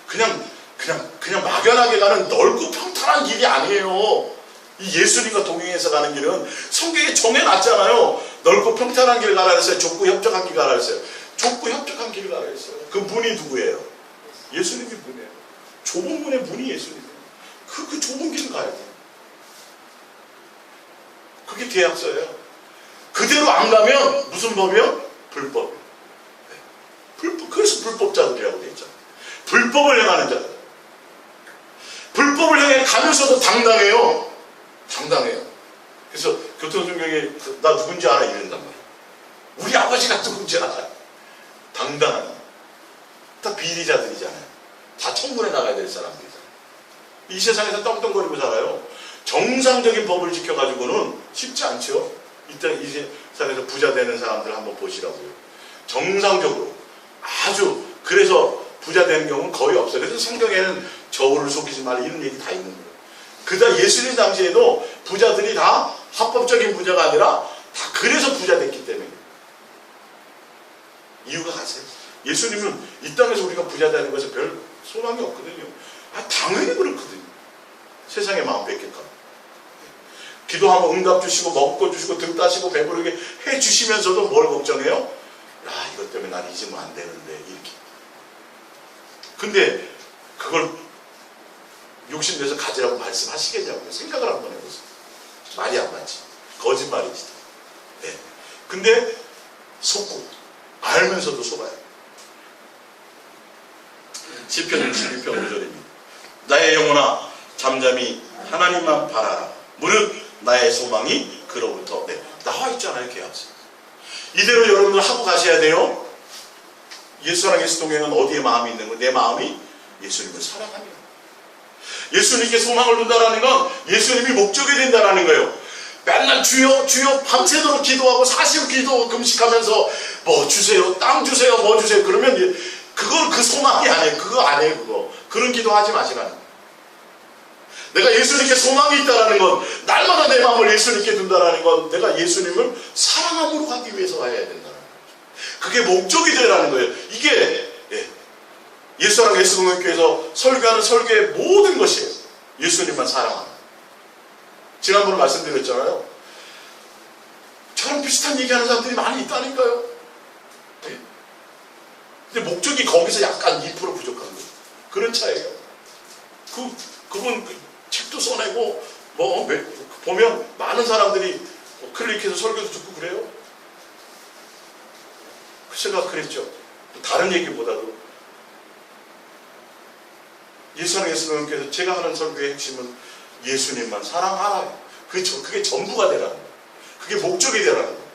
그냥 막연하게 가는 넓고 평탄한 길이 아니에요. 이 예수님과 동행해서 가는 길은 성경에 정해놨잖아요. 넓고 평탄한 길 가라 그랬어요. 좁고 협착한 길 가라 그랬어요. 좁고 협착한 길 가라 그랬어요. 그 문이 누구예요? 예수님이 문이에요. 좁은 문의 문이 예수님이에요. 그 좁은 길 가야 돼요. 그게 계약서예요. 그대로 안 가면 무슨 법이요? 불법. 네. 불법. 그래서 불법자들이라고 되어 있잖아요. 불법을 행하는 자들. 불법을 향해 가면서도 당당해요. 당당해요. 그래서 교통정경에 나 누군지 알아 이런단 말이에요. 우리 아버지가 누군지 알아요. 당당한. 다 비리자들이잖아요. 다 천국에 나가야 될 사람들이잖아요. 이 세상에서 떵떵거리고 살아요. 정상적인 법을 지켜가지고는 쉽지 않죠. 이때 이 세상에서 부자 되는 사람들 한번 보시라고요. 정상적으로 아주 그래서 부자 되는 경우는 거의 없어요. 그래서 성경에는 저울을 속이지 말라 이런 얘기 다 있는 거예요. 그다 예수님 당시에도 부자들이 다 합법적인 부자가 아니라 다 그래서 부자 됐기 때문에. 이유가 아세요? 예수님은 이 땅에서 우리가 부자 되는 것에 별 소망이 없거든요. 당연히 그렇거든요. 세상에 마음 뺏길까. 기도하면 응답 주시고 먹고 주시고 등 따시고 배부르게 해주시면서도 뭘 걱정해요? 야, 이것 때문에 난 잊으면 안 되는데 이렇게. 근데 그걸 욕심내서 가지라고 말씀하시겠냐고요. 생각을 한번 해보세요. 말이 안 맞지. 거짓말이지. 네. 근데 속고 알면서도 속아요. 시편 62편 5절입니다. 나의 영혼아 잠잠히 하나님만 바라라. 무릇 나의 소망이 그로부터 나와 있잖아요. 계약서. 이대로 여러분들 하고 가셔야 돼요. 예수랑 예수 동행은 어디에 마음이 있는 거예요? 내 마음이 예수님을 사랑합니다. 예수님께 소망을 둔다는 건 예수님이 목적이 된다는 거예요. 맨날 주여 주여 밤새도록 기도하고 40 기도 금식하면서 뭐 주세요, 땅 주세요, 뭐 주세요. 그러면 그건 그 소망이 아니에요. 그거 아니에요. 그거. 그런 기도하지 마시라는 거예요. 내가 예수님께 소망이 있다는 건 날마다 내 마음을 예수님께 둔다는 건 내가 예수님을 사랑함으로 가기 위해서 가야 된다는 거죠. 그게 목적이 되라는 거예요. 이게 예수랑 예수공교회에서 설교하는 설교의 모든 것이에요. 예수님만 사랑하는. 지난번에 말씀드렸잖아요. 저랑 비슷한 얘기하는 사람들이 많이 있다니까요. 근데 목적이 거기서 약간 2% 부족한 거예요. 그런 차이예요. 그분 책도 써내고 뭐 보면 많은 사람들이 클릭해서 설교도 듣고 그래요. 제가 그랬죠. 다른 얘기보다도 예수랑 예수님께서 제가 하는 설교의 핵심은 예수님만 사랑하라. 그게 전부가 되라는 거예요. 그게 목적이 되라는 거예요.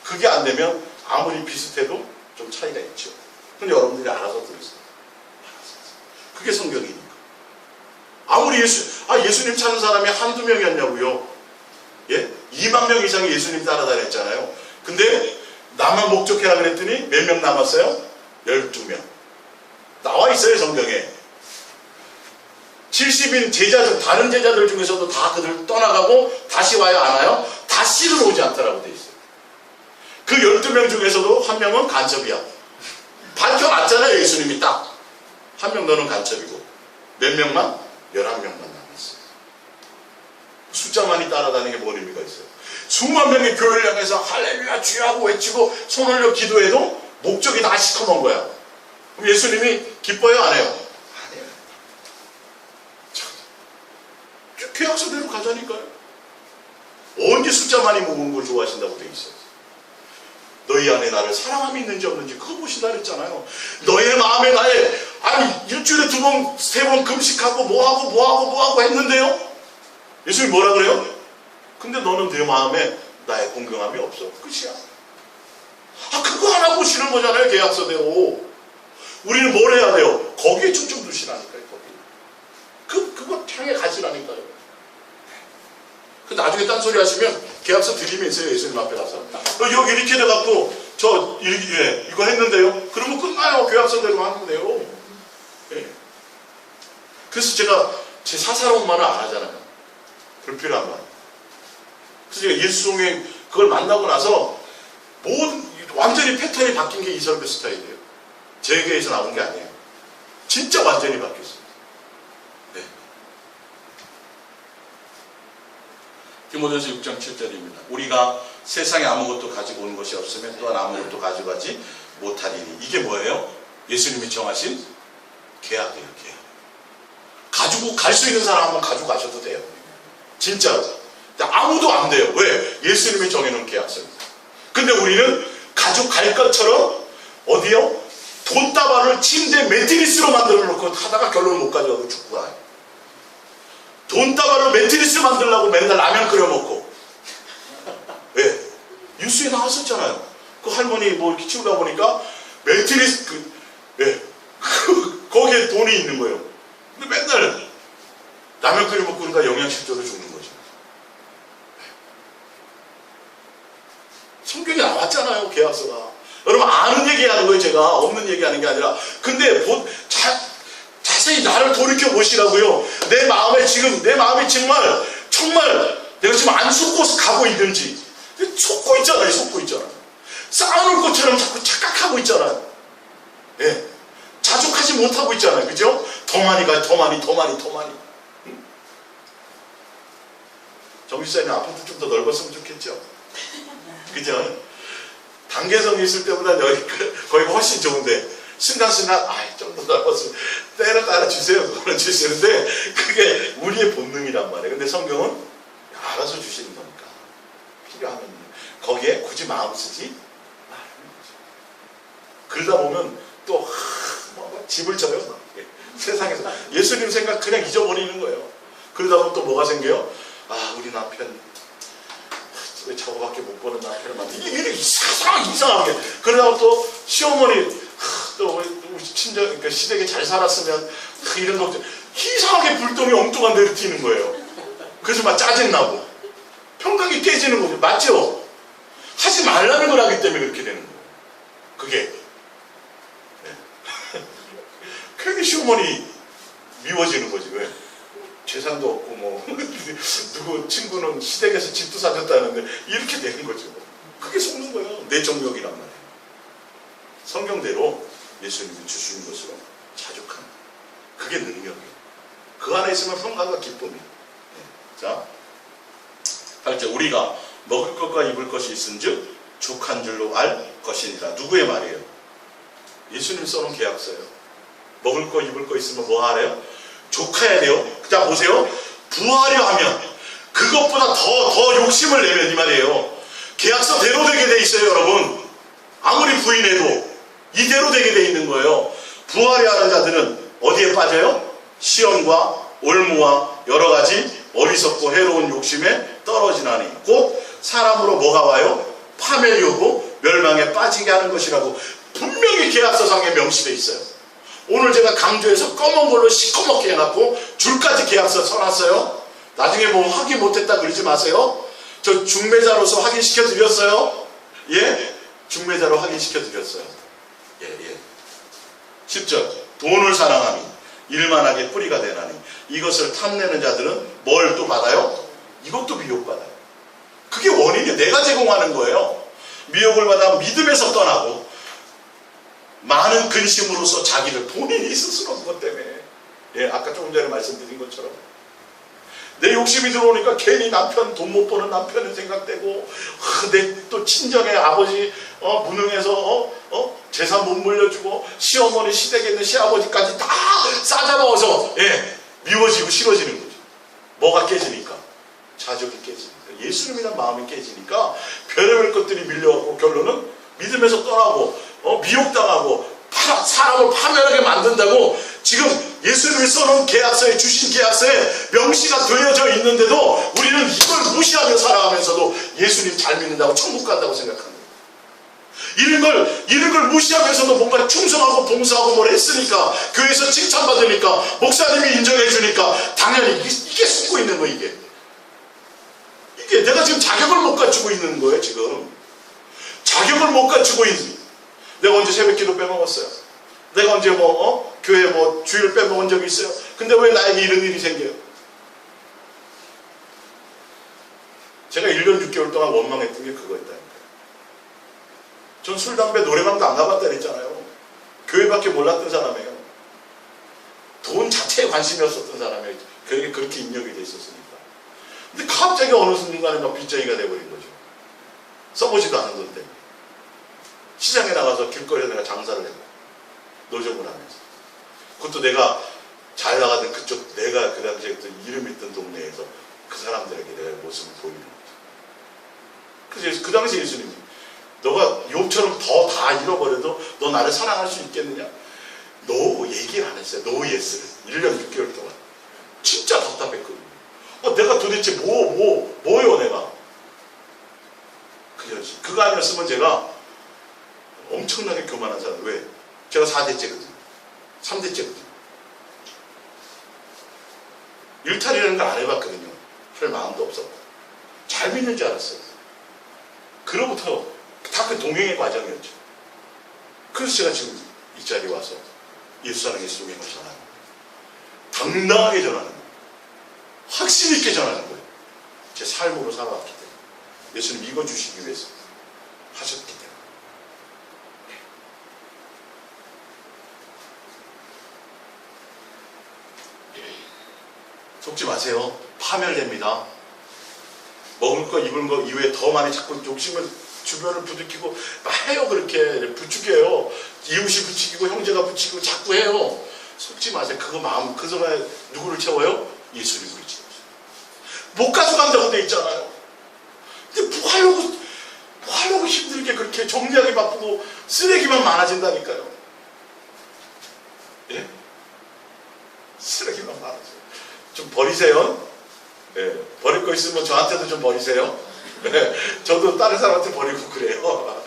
그게 안 되면 아무리 비슷해도 좀 차이가 있죠. 그럼 여러분들이 알아서 들으세요. 그게 성경이니까. 아무리 예수님 찾는 사람이 한두 명이었냐고요. 예? 2만 명 이상이 예수님 따라다녔잖아요. 근데 나만 목적해라 그랬더니 몇 명 남았어요? 12명. 나와 있어요, 성경에. 70인 제자들, 다른 제자들 중에서도 다 그들 떠나가고 다시 와요, 안 와요? 다시는 오지 않더라고 돼 있어요. 그 12명 중에서도 한 명은 간첩이야. 밝혀놨잖아요, 예수님이 딱. 한 명 너는 간첩이고. 몇 명만? 11명만 남았어요. 숫자만이 따라다니는 게 뭔 의미가 있어요? 수만 명의 교회를 향해서 할렐루야 주야하고 외치고 손 올려 기도해도 목적이 다 시커먼 거야. 그럼 예수님이 기뻐요, 안 해요? 안 해요. 계약서대로 가자니까요. 언제 숫자만이 모으는 걸 좋아하신다고 돼 있어요. 너희 안에 나를 사랑함이 있는지 없는지 그거 보신다 그랬잖아요. 너의 마음에 나의 일주일에 2번, 3번 금식하고 뭐하고 했는데요. 예수님이 뭐라 그래요? 근데 너는 내 마음에 나의 공경함이 없어. 끝이야. 그거 하나 보시는 거잖아요. 계약서대로. 우리는 뭘 해야 돼요? 거기에 초점 두시라니까요. 그거 향해 가시라니까요. 나중에 딴소리 하시면 계약서 드리면서요. 예수님 앞에 가서 여기 이렇게 돼갖고 이거 했는데요. 그러면 끝나요. 계약서대로 하면 돼요. 예. 그래서 제가 제 사사로운 말은 안 하잖아요. 불필요한 말. 그래서 제가 예수님의 그걸 만나고 나서 완전히 패턴이 바뀐 게 이설교 스타일이에요. 제 교회에서 나온 게 아니에요. 진짜 완전히 바뀌었어요. 네. 디모데후서 6장 7절입니다. 우리가 세상에 아무것도 가지고 온 것이 없으면 또한 아무것도 가져가지 못하리니. 이게 뭐예요? 예수님이 정하신 계약이에요. 계약. 가지고 갈 수 있는 사람 한번 가지고 가셔도 돼요. 진짜로. 아무도 안 돼요. 왜? 예수님이 정해놓은 계약서입니다. 근데 우리는 가져갈 것처럼 어디요? 돈다발을 침대 매트리스로 만들어 놓고 하다가 결론을 못 가져가고 죽고 가요. 돈다발을 매트리스 만들려고 맨날 라면 끓여 먹고. 왜? 뉴스에 나왔었잖아요. 그 할머니 뭐 이렇게 치우다 보니까 매트리스 거기에 돈이 있는 거예요. 근데 맨날 라면 끓여 먹고 그러니까 영양실조로 죽는 거죠. 성경에 나왔잖아요. 계약서가. 여러분 아는 얘기하는 거예요. 제가 없는 얘기하는 게 아니라. 근데 자세히 나를 돌이켜 보시라고요. 내 마음이 정말 내가 지금 안 속고서 가고 있는지. 속고 있잖아요. 쌓아놓을 것처럼 자꾸 착각하고 있잖아요. 예. 자족하지 못하고 있잖아요. 그죠? 더 많이 가요. 더 많이. 정신사님 아파트 좀 더 넓었으면 좋겠죠? 그죠? 단계성이 있을 때보다 거기가 훨씬 좋은데 순간순간 좀 더 넓었으면 따라 주세요. 그거는 주시는데 그게 우리의 본능이란 말이에요. 근데 성경은 알아서 주시는 거니까 필요하면 거기에 굳이 마음 쓰지 말는 거죠. 그러다 보면 또 집을 져요. 세상에서 예수님 생각 그냥 잊어버리는 거예요. 그러다 보면 또 뭐가 생겨요? 우리 남편 왜 저거밖에 못 보는 남편을 만들지? 이게 이상하게. 그러다가 또 시어머니 또 우리 친정 그러니까 시댁에 잘 살았으면 이런 것들 이상하게 불똥이 엉뚱한 데로 튀는 거예요. 그래서 막 짜증나고 평강이 깨지는 거죠. 맞죠? 하지 말라는 걸 하기 때문에 그렇게 되는 거예요. 그게 괜히 시어머니 미워지는 거지. 왜? 재산도 없고 누구 친구는 시댁에서 집도 사줬다는데 이렇게 되는 거죠. 그게 속는 거예요. 내 정욕이란 말이에요. 성경대로 예수님이 주시는 것으로 자족함. 그게 능력이에요. 그 안에 있으면 평강과 기쁨이에요. 자, 8절 우리가 먹을 것과 입을 것이 있은즉 족한 줄로 알 것이니라. 누구의 말이에요? 예수님 써놓은 계약서예요. 먹을 거 입을 거 있으면 뭐 하래요? 족해야 돼요. 자 보세요. 부하려 하면 그것보다 더 욕심을 내면 이 말이에요. 계약서대로 되게 돼 있어요. 여러분 아무리 부인해도 이대로 되게 돼 있는 거예요. 부하려 하는 자들은 어디에 빠져요? 시험과 올무와 여러 가지 어리석고 해로운 욕심에 떨어지나니 곧 사람으로 뭐가 와요? 파멸이오고 멸망에 빠지게 하는 것이라고 분명히 계약서상에 명시되어 있어요. 오늘 제가 강조해서 검은 걸로 시커멓게 해놨고 줄까지 계약서 써놨어요. 나중에 뭐 확인 못했다 그러지 마세요. 저 중매자로서 확인시켜 드렸어요. 예? 중매자로 확인시켜 드렸어요. 예. 10절 돈을 사랑하니 일만하게 뿌리가 되나니 이것을 탐내는 자들은 뭘 또 받아요? 이것도 미혹받아요. 그게 원인이 내가 제공하는 거예요. 미혹을 받아 믿음에서 떠나고 많은 근심으로서 자기를 본인이 스스로 그것 때문에 아까 조금 전에 말씀드린 것처럼 내 욕심이 들어오니까 괜히 남편 돈 못 버는 남편은 생각되고 내 또 친정의 아버지 무능해서 재산 못 물려주고 시어머니 시댁에 있는 시아버지까지 다 싸잡아서 미워지고 싫어지는 거죠. 뭐가 깨지니까? 자족이 깨지니까 예수님이란 마음이 깨지니까 별의별 것들이 밀려오고 결론은 믿음에서 떠나고 미혹당하고 사람을 파멸하게 만든다고 지금 예수님이 써놓은 계약서에, 주신 계약서에 명시가 되어져 있는데도 우리는 이걸 무시하며 살아가면서도 예수님 잘 믿는다고 천국 간다고 생각합니다. 이런 걸 무시하면서도 뭔가 충성하고 봉사하고 뭘 했으니까, 교회에서 칭찬받으니까, 목사님이 인정해 주니까 당연히 이게 숨고 있는 거예요. 이게 내가 지금 자격을 못 갖추고 있는 거예요. 지금 자격을 못 갖추고 있는. 내가 언제 새벽기도 빼먹었어요? 내가 언제 교회 주일 빼먹은 적이 있어요? 근데 왜 나에게 이런 일이 생겨요? 제가 1년 6개월 동안 원망했던 게 그거였다니까요. 전 술, 담배, 노래방도 안 가봤다 그랬잖아요. 교회밖에 몰랐던 사람이에요. 돈 자체에 관심이 없었던 사람이에요. 교회에 그렇게 입력이 돼 있었으니까. 근데 갑자기 어느 순간에 막 빚쟁이가 돼버린 거죠. 써보지도 않은 돈 때문에. 시장에 나가서 길거리에 내가 장사를 해요. 노점을 하면서. 그것도 내가 잘 나가던 그쪽, 내가 그 당시에 이름 있던 동네에서 그 사람들에게 내가 모습을 보이는 거죠. 그래서 그 당시 예수님이, 너가 욥처럼 다 잃어버려도 너 나를 사랑할 수 있겠느냐? 노 얘기를 안 했어요. 노 예스를. 1년 6개월 동안. 진짜 답답했거든요. 내가 도대체 뭐요 내가? 그거 아니었으면 제가 엄청나게 교만한 사람. 왜? 제가 4대째거든요. 3대째거든요. 일탈이라는 걸 안 해봤거든요. 할 마음도 없었고. 잘 믿는 줄 알았어요. 그로부터 다 그 동행의 과정이었죠. 그래서 제가 지금 이 자리에 와서 예수 사랑 예수 동행을 전하는 거예요. 당당하게 전하는 거예요. 확신 있게 전하는 거예요. 제 삶으로 살아왔기 때문에. 예수님 이거 주시기 위해서 하셨기 때문에. 속지 마세요. 파멸됩니다. 먹을 거 입을 거 이외에 더 많이 자꾸 욕심을 주변을 부추기고 해요. 그렇게 부추겨요. 이웃이 부추기고 형제가 부추기고 자꾸 해요. 속지 마세요. 그거 마음, 그 순간에 누구를 채워요? 예수님을 채워요. 못 가져간다고 돼 있잖아요. 근데 뭐 하려고 힘들게 그렇게 정리하기 바쁘고 쓰레기만 많아진다니까요. 예? 쓰레기만 많아져요. 좀 버리세요. 예, 버릴 거 있으면 저한테도 좀 버리세요. 예, 저도 다른 사람한테 버리고 그래요.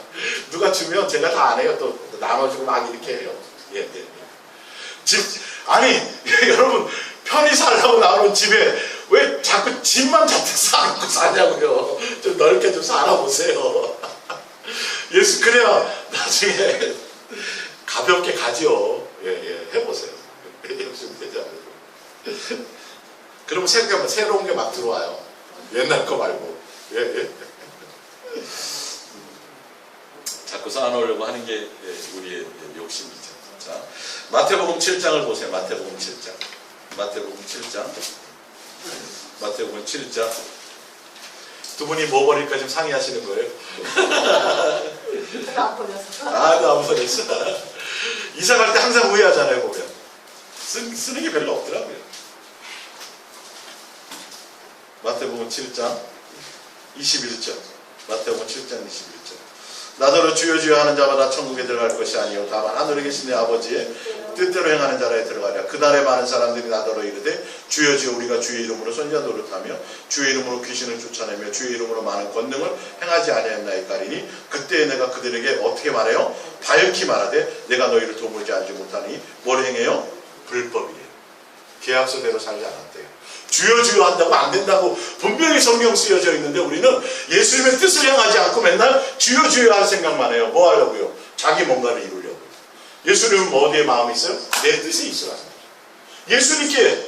누가 주면 제가 다 안 해요. 또 나눠주고 막 이렇게 해요. 예. 아니 여러분, 편히 살라고 나오는 집에 왜 자꾸 집만 잔뜩 쌓아놓고 사냐고요. 좀 넓게 좀 살아보세요. 예수, 그래야 나중에 가볍게 가지요. 예, 해보세요. 욕심되지 않아요. 그러면 새로운 게 막 들어와요. 옛날 거 말고. 예. 자꾸 쌓아놓으려고 하는 게 우리의 욕심이죠. 자, 마태복음 7장을 보세요. 마태복음 7장. 마태복음 7장. 두 분이 뭐 버릴까 지금 상의하시는 거예요? 안 버렸어. 나 안 버렸어. 이사 갈 때 항상 후회하잖아요, 보면. 쓰는 게 별로 없더라고요. 마태복음 7장 21절. 마태복음 7장 21절. 나더러 주여 주여 하는 자마다 천국에 들어갈 것이 아니요 다만 하늘에 계신 내 아버지의 뜻대로 행하는 자라에 들어가랴. 그날에 많은 사람들이 나더러 이르되 주여 주여 우리가 주의 이름으로 선지자 노릇하며 주의 이름으로 귀신을 쫓아내며 주의 이름으로 많은 권능을 행하지 아니하였나이까리니 그때에 내가 그들에게 어떻게 말해요? 밝히 말하되 내가 너희를 도무지 알지 못하니 뭘 행해요? 불법이래요. 계약서대로 살지 않았대요. 주여 주여 한다고 안 된다고 분명히 성경 쓰여져 있는데 우리는 예수님의 뜻을 향하지 않고 맨날 주여 주여 할 생각만 해요. 뭐 하려고요? 자기 뭔가를 이루려고요. 예수님은 뭐 어디에 마음이 있어요? 내 뜻에 있어요. 예수님께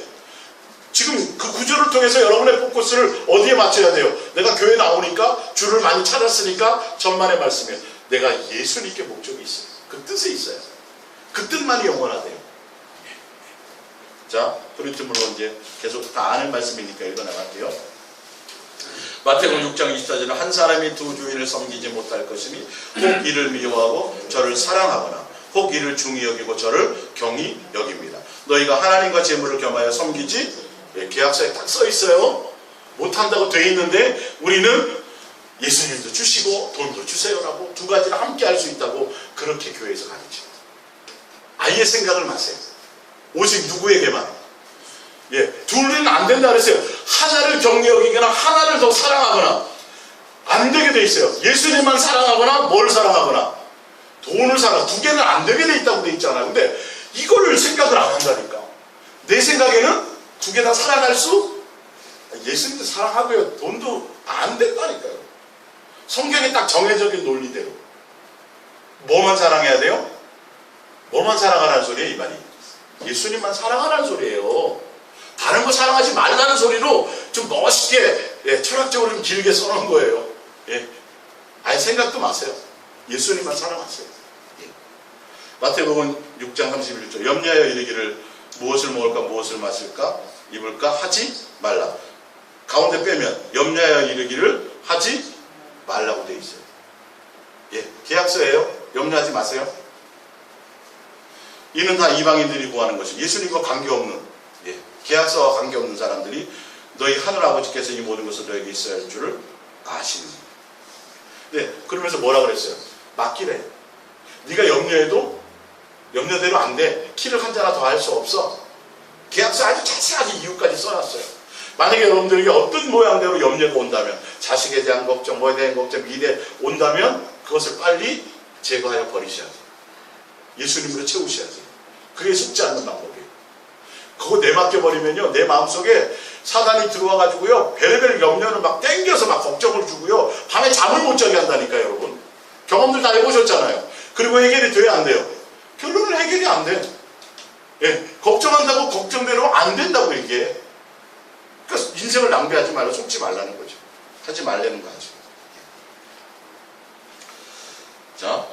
지금 그 구절을 통해서 여러분의 포커스를 어디에 맞춰야 돼요? 내가 교회 나오니까 주를 많이 찾았으니까 천만의 말씀이에요. 내가 예수님께 목적이 있어요. 그 뜻에 있어요. 그 뜻만이 영원하대요. 자, 프리즘으로 이제 계속 다 아는 말씀이니까 읽어나갈게요. 마태복음 6장 24절에 한 사람이 두 주인을 섬기지 못할 것이니 혹 이를 미워하고 저를 사랑하거나 혹 이를 중히 여기고 저를 경히 여깁니다. 너희가 하나님과 재물을 겸하여 섬기지, 계약서에 딱 써 있어요. 못한다고 돼 있는데 우리는 예수님도 주시고 돈도 주세요라고 두 가지를 함께 할 수 있다고 그렇게 교회에서 가르칩니다. 아예 생각을 마세요. 오직 누구에게만. 예, 둘은 안 된다 그랬어요. 하나를 경히 여기거나 하나를 더 사랑하거나 안 되게 돼 있어요. 예수님만 사랑하거나 뭘 사랑하거나 돈을 사랑, 두 개는 안 되게 돼 있다고 돼 있잖아요. 근데 이거를 생각을 안 한다니까. 내 생각에는 두 개 다 사랑할 수, 예수님도 사랑하고요. 돈도 안 된다니까요. 성경에 딱 정해적인 논리대로. 뭐만 사랑해야 돼요? 뭐만 사랑하라는 소리예요, 이 말이. 예수님만 사랑하라는 소리예요. 다른 거 사랑하지 말라는 소리로 좀 멋있게, 예, 철학적으로 좀 길게 써놓은 거예요. 예. 아예 생각도 마세요. 예수님만 사랑하세요. 예. 마태복음 6장 31절. 염려하여 이르기를 무엇을 먹을까 무엇을 마실까 입을까 하지 말라. 가운데 빼면 염려하여 이르기를 하지 말라고 되어 있어요. 예, 계약서예요. 염려하지 마세요. 이는 다 이방인들이 구하는 것이 예수님과 관계없는, 예, 계약서와 관계없는 사람들이 너희 하늘아버지께서 이 모든 것을 너에게 있어야 할 줄을 아시는. 네, 그러면서 뭐라 그랬어요? 맡기래. 네가 염려해도 염려대로 안 돼. 키를 한 자나 더 할 수 없어. 계약서 아주 자세하게 이유까지 써놨어요. 만약에 여러분들에게 어떤 모양대로 염려가 온다면, 자식에 대한 걱정, 뭐에 대한 걱정, 미래에 온다면 그것을 빨리 제거하여 버리셔야 돼요. 예수님으로 채우셔야 돼요. 그게 속지 않는 방법이에요. 그거 내맡겨버리면요, 내 마음속에 사단이 들어와가지고요, 별의별 염려를 막 땡겨서 막 걱정을 주고요, 밤에 잠을 못 자게 한다니까요, 여러분. 경험들 다 해보셨잖아요. 그리고 해결이 돼야 안 돼요. 결론은 해결이 안 돼. 예, 걱정한다고 걱정대로 안 된다고 이게. 그러니까 인생을 낭비하지 말라, 속지 말라는 거죠. 하지 말라는 거 하죠. 자,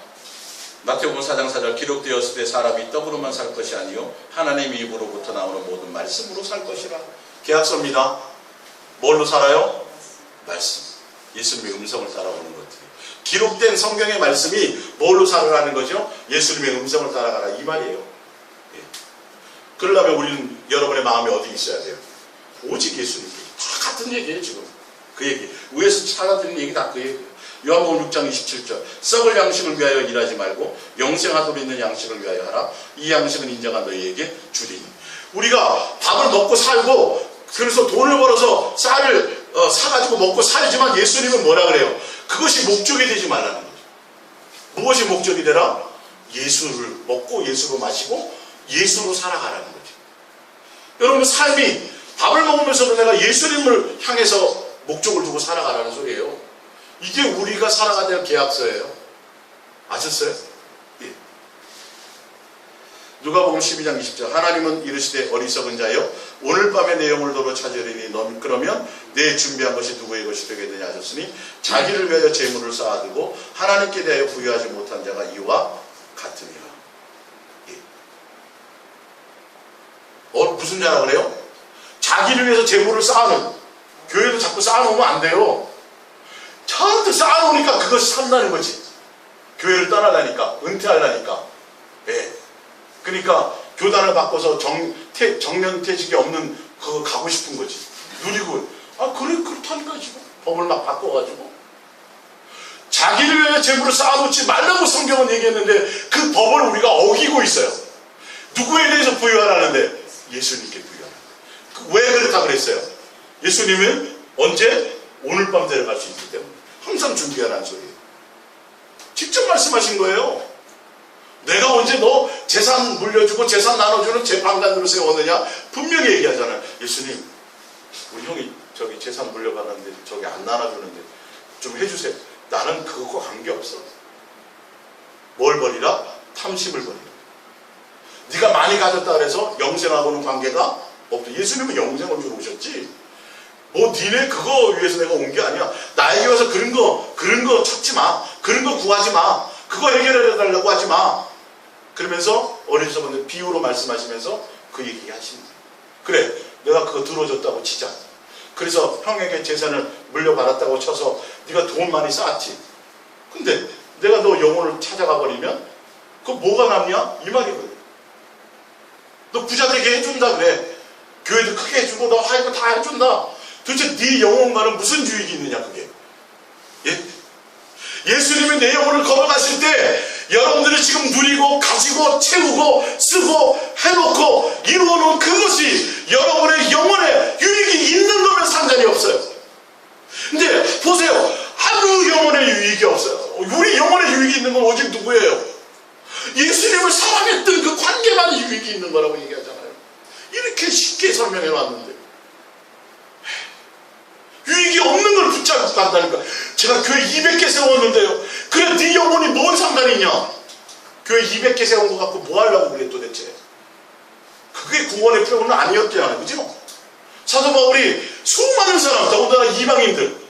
마태복음 4장 4절. 기록되었을 때 사람이 떡으로만 살 것이 아니요 하나님 입으로부터 나오는 모든 말씀으로 살 것이라. 계약서입니다. 뭘로 살아요? 말씀. 예수님의 음성을 따라오는 것들이. 기록된 성경의 말씀이 뭘로 살아가는 거죠? 예수님의 음성을 따라가라, 이 말이에요. 예. 그러려면 우리는 여러분의 마음이 어디 있어야 돼요? 오직 예수님. 다 같은 얘기예요, 지금. 그 얘기. 위에서 찾아드린 얘기 다 그 얘기예요. 요한복음 6장 27절. 썩을 양식을 위하여 일하지 말고 영생하도록 있는 양식을 위하여 하라. 이 양식은 인정한 너희에게 주리니. 우리가 밥을 먹고 살고, 그래서 돈을 벌어서 쌀을 사가지고 먹고 살지만 예수님은 뭐라 그래요? 그것이 목적이 되지 말라는 거죠. 무엇이 목적이 되라? 예수를 먹고 예수로 마시고 예수로 살아가라는 거죠. 여러분, 삶이 밥을 먹으면서도 내가 예수님을 향해서 목적을 두고 살아가라는 소리예요. 이게 우리가 살아가야 될 계약서예요. 아셨어요? 예. 누가복음 12장 20절. 하나님은 이르시되 어리석은 자여 오늘 밤에 내 영을 너로 찾으리니 넌 그러면 내 준비한 것이 누구의 것이 되겠느냐 하셨으니 자기를 위하여 재물을 쌓아두고 하나님께 대하여 부유하지 못한 자가 이와 같으니라. 예. 무슨 자라 그래요? 자기를 위해서 재물을 쌓아놓은. 교회도 자꾸 쌓아놓으면 안 돼요. 잔뜩 쌓아놓으니까 그것이 산다는 거지. 교회를 떠나다니까, 은퇴하려니까. 예. 그러니까 교단을 바꿔서 정년퇴직이 없는 그거 가고 싶은 거지. 누리고. 아, 그래, 그렇다니까 지금. 법을 막 바꿔가지고. 자기를 위해 재물을 쌓아놓지 말라고 성경은 얘기했는데 그 법을 우리가 어기고 있어요. 누구에 대해서 부여하라는데? 예수님께 부여하라. 왜 그렇다 그랬어요? 예수님은 언제? 오늘 밤 데려갈 수 있기 때문에. 항상 준비하라는 소리예요. 직접 말씀하신 거예요. 내가 언제 너 재산 물려주고 재산 나눠주는 재판관으로 세웠느냐? 분명히 얘기하잖아요. 예수님, 우리 형이 저기 재산 물려받았는데 저기 안 나눠주는데 좀 해주세요. 나는 그것과 관계없어. 뭘 버리라? 탐심을 버리라. 네가 많이 가졌다 그래서 영생하고는 관계가 없다. 예수님은 영생을 주러 오셨지. 뭐 니네 그거 위해서 내가 온 게 아니야. 나에게 와서 그런 거 찾지 마. 그런 거 구하지 마. 그거 해결해 달라고 하지 마. 그러면서 어리석은 비유로 말씀하시면서 그 얘기 하십니다. 그래, 내가 그거 들어줬다고 치자. 그래서 형에게 재산을 물려받았다고 쳐서 네가 돈 많이 쌓았지. 근데 내가 너 영혼을 찾아가 버리면 그거 뭐가 남냐? 이 말이거든. 너 부자 되게 해준다 그래. 교회도 크게 해주고 너 하이고 다 해준다. 도대체 네 영혼과는 무슨 유익이 있느냐 그게. 예? 예수님이 내 영혼을 걸어가실 때 여러분들이 지금 누리고 가지고 채우고 쓰고 해놓고 이런 유익이 있는 거라고 얘기하잖아요. 이렇게 쉽게 설명해 놨는데 유익이 없는 걸 붙잡고 간다니까. 제가 교회 200개 세웠는데요. 그래 네 영혼이 뭔 상관이냐. 교회 200개 세운 거 갖고 뭐 하려고 그래 도대체. 그게 구원의 표현은 아니었잖아요. 그죠? 사도 바울이 수많은 사람, 더군다나 이방인들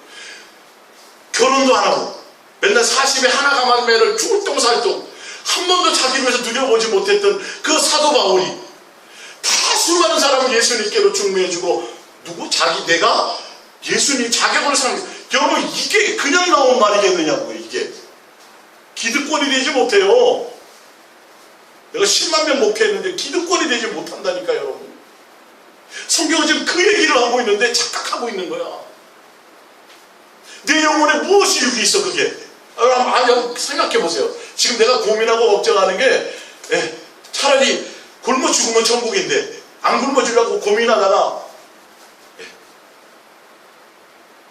결혼도 안 하고 맨날 40에 하나 가만매를 죽을 똥살똥 한 번도 자기 위해서 누려보지 못했던 그 사도 바울이 다 수많은 사람을 예수님께로 중매해주고 누구? 내가 예수님 자격을 상해. 여러분 이게 그냥 나온 말이겠느냐고요. 이게 기득권이 되지 못해요. 내가 10만 명 목회했는데 기득권이 되지 못한다니까요. 여러분 성경은 지금 그 얘기를 하고 있는데 착각하고 있는 거야. 내 영혼에 무엇이 유익이 있어 그게. 아니 생각해보세요. 지금 내가 고민하고 걱정하는 게 차라리 굶어 죽으면 천국인데 안 굶어 주려고 고민하다가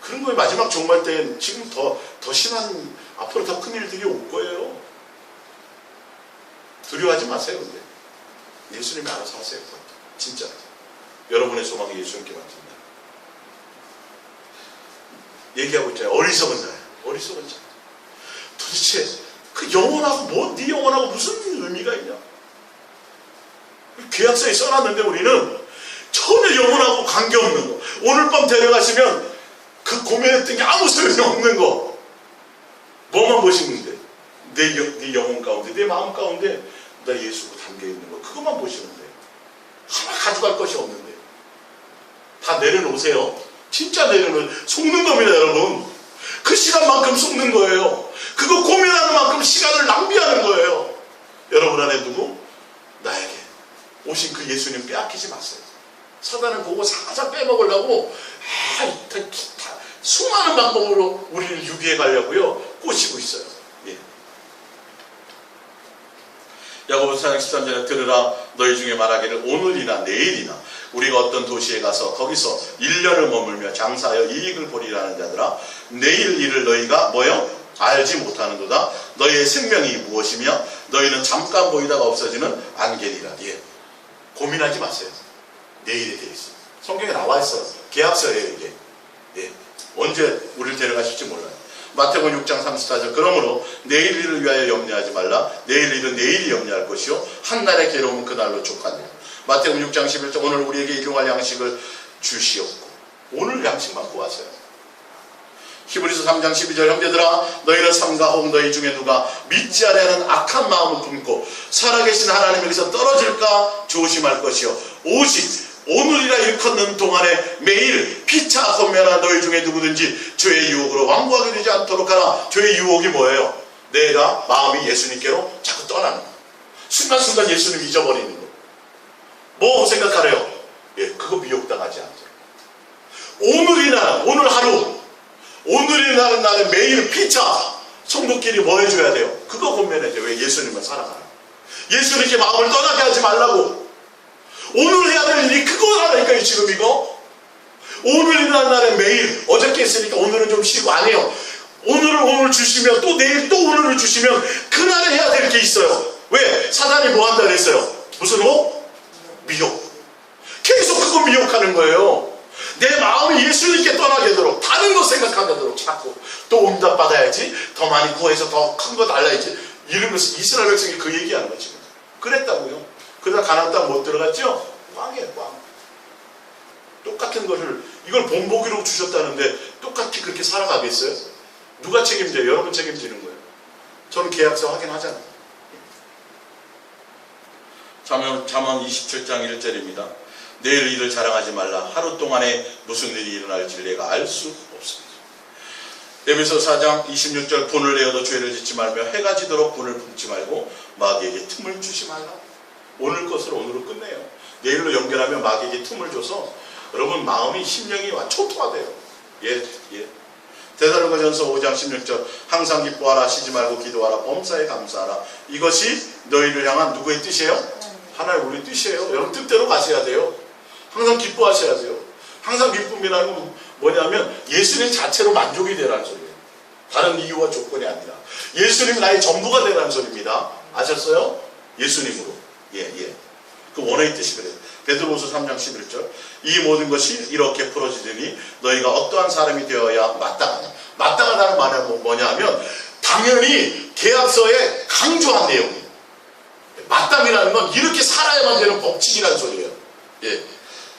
그런 거에 마지막 종말 때는 지금 더 심한 앞으로 더 큰 일들이 올 거예요. 두려워하지 마세요. 근데 예수님이 알아서 하세요. 진짜 여러분의 소망이 예수님께 맡깁니다. 얘기하고 있잖아요. 어리석은 자예요. 어리석은 자. 도대체 그 영혼하고 네 영혼하고 무슨 의미가 있냐. 계약서에 써놨는데 우리는 전혀 영혼하고 관계없는 거. 오늘 밤 데려가시면 그 고민했던 게 아무 소용이 없는 거. 뭐만 보시는데 네 영혼 가운데 내 마음 가운데 나 예수가 담겨있는 거. 그것만 보시는데 하나 가져갈 것이 없는데 다 내려놓으세요. 진짜 내려놓으면 속는 겁니다. 여러분 그 시간만큼 속는 거예요. 그거 고민하는 만큼 시간을 낭비하는 거예요. 여러분 안에 누구? 나에게 오신 그 예수님 빼앗기지 마세요. 사단은 그거 살짝 빼먹으려고 수많은 방법으로 우리를 유기해 가려고요 꼬시고 있어요. 예. 야고보서 4장 13절에 들으라 너희 중에 말하기를 오늘이나 내일이나 우리가 어떤 도시에 가서 거기서 1년을 머물며 장사하여 이익을 보리라는 자들아 내일 일을 너희가 뭐요? 알지 못하는도다. 너희의 생명이 무엇이며 너희는 잠깐 보이다가 없어지는 안개니라. 예. 고민하지 마세요. 내일에 대해서 성경에 나와 있어요. 계약서예요 이게. 예. 언제 우리를 데려가실지 몰라요. 마태복음 6장 34절 그러므로 내일 일을 위하여 염려하지 말라. 내일 일은 내일이 염려할 것이요 한날의 괴로움은 그날로 족하니라. 마태복음 6장 11절 오늘 우리에게 일용할 양식을 주시옵고 오늘 양식만 구하세요. 히브리서 3장 12절 형제들아 너희는 삼가 혹 너희 중에 누가 믿지 아니하는 악한 마음을 품고 살아계신 하나님에게서 떨어질까 조심할 것이요 오직 오늘이라 일컫는 동안에 매일 피차 권면한 너희 중에 누구든지 죄의 유혹으로 완고하게 되지 않도록 하라. 죄의 유혹이 뭐예요? 내가 마음이 예수님께로 자꾸 떠나는 거. 순간순간 예수님 잊어버리는 거. 뭐 생각하래요? 예, 그거 미혹당하지 않도록. 오늘이나 오늘 하루 오늘이라는 날에 매일 피차 성도끼리 뭐 해줘야 돼요? 그거 권면해줘요. 왜? 예수님을 사랑하라. 예수님께 마음을 떠나게 하지 말라고. 오늘 해야 될 일이 그거라니까요. 지금 이거 오늘이라는 날에 매일 어저께 했으니까 오늘은 좀 쉬고 안 해요. 오늘을 오늘 주시면 또 내일 또 오늘을 주시면 그날에 해야 될 게 있어요. 왜? 사단이 뭐 한다 그랬어요? 무슨 호? 미혹. 계속 그거 미혹하는 거예요. 내 마음이 예수님께 떠나게 되도록 다른 거 생각하게 되도록 자꾸 또 응답 받아야지 더 많이 구해서 더 큰 거 달라야지 이러면서 이스라엘 백성이 그 얘기하는 거지. 그랬다고요. 그러다 가나안 땅 못 들어갔죠? 꽝이에요. 꽝. 똑같은 것을 이걸 본보기로 주셨다는데 똑같이 그렇게 살아가겠어요? 누가 책임져요? 여러분 책임지는 거예요. 저는 계약서 확인하잖아요. 잠언 27장 1절입니다. 내일 일을 자랑하지 말라. 하루 동안에 무슨 일이 일어날지 내가 알 수 없습니다. 에베소 4장 26절 분을 내어도 죄를 짓지 말며 해가 지도록 분을 품지 말고 마귀에게 틈을 주지 말라. 오늘 것을 오늘로 끝내요. 내일로 연결하면 마귀에게 틈을 줘서 여러분 마음이 심령이 초토화돼요. 예. 데살로니가전서 5장 16절 항상 기뻐하라 쉬지 말고 기도하라 범사에 감사하라. 이것이 너희를 향한 누구의 뜻이에요? 하나의 우리 뜻이에요. 여러분 뜻대로 가셔야 돼요. 항상 기뻐하셔야 돼요. 항상 기쁨이라는 건 뭐냐면 예수님 자체로 만족이 되라는 소리예요. 다른 이유와 조건이 아니라 예수님 나의 전부가 되라는 소리입니다. 아셨어요? 예수님으로. 예. 그 원어의 뜻이 그래요. 베드로후서 3장 11절. 이 모든 것이 이렇게 풀어지더니 너희가 어떠한 사람이 되어야 마땅하냐. 마땅하다는 말은 뭐냐 하면 당연히 계약서에 강조한 내용이에요. 마땅이라는 건 이렇게 살아야만 되는 법칙이라는 소리예요. 예.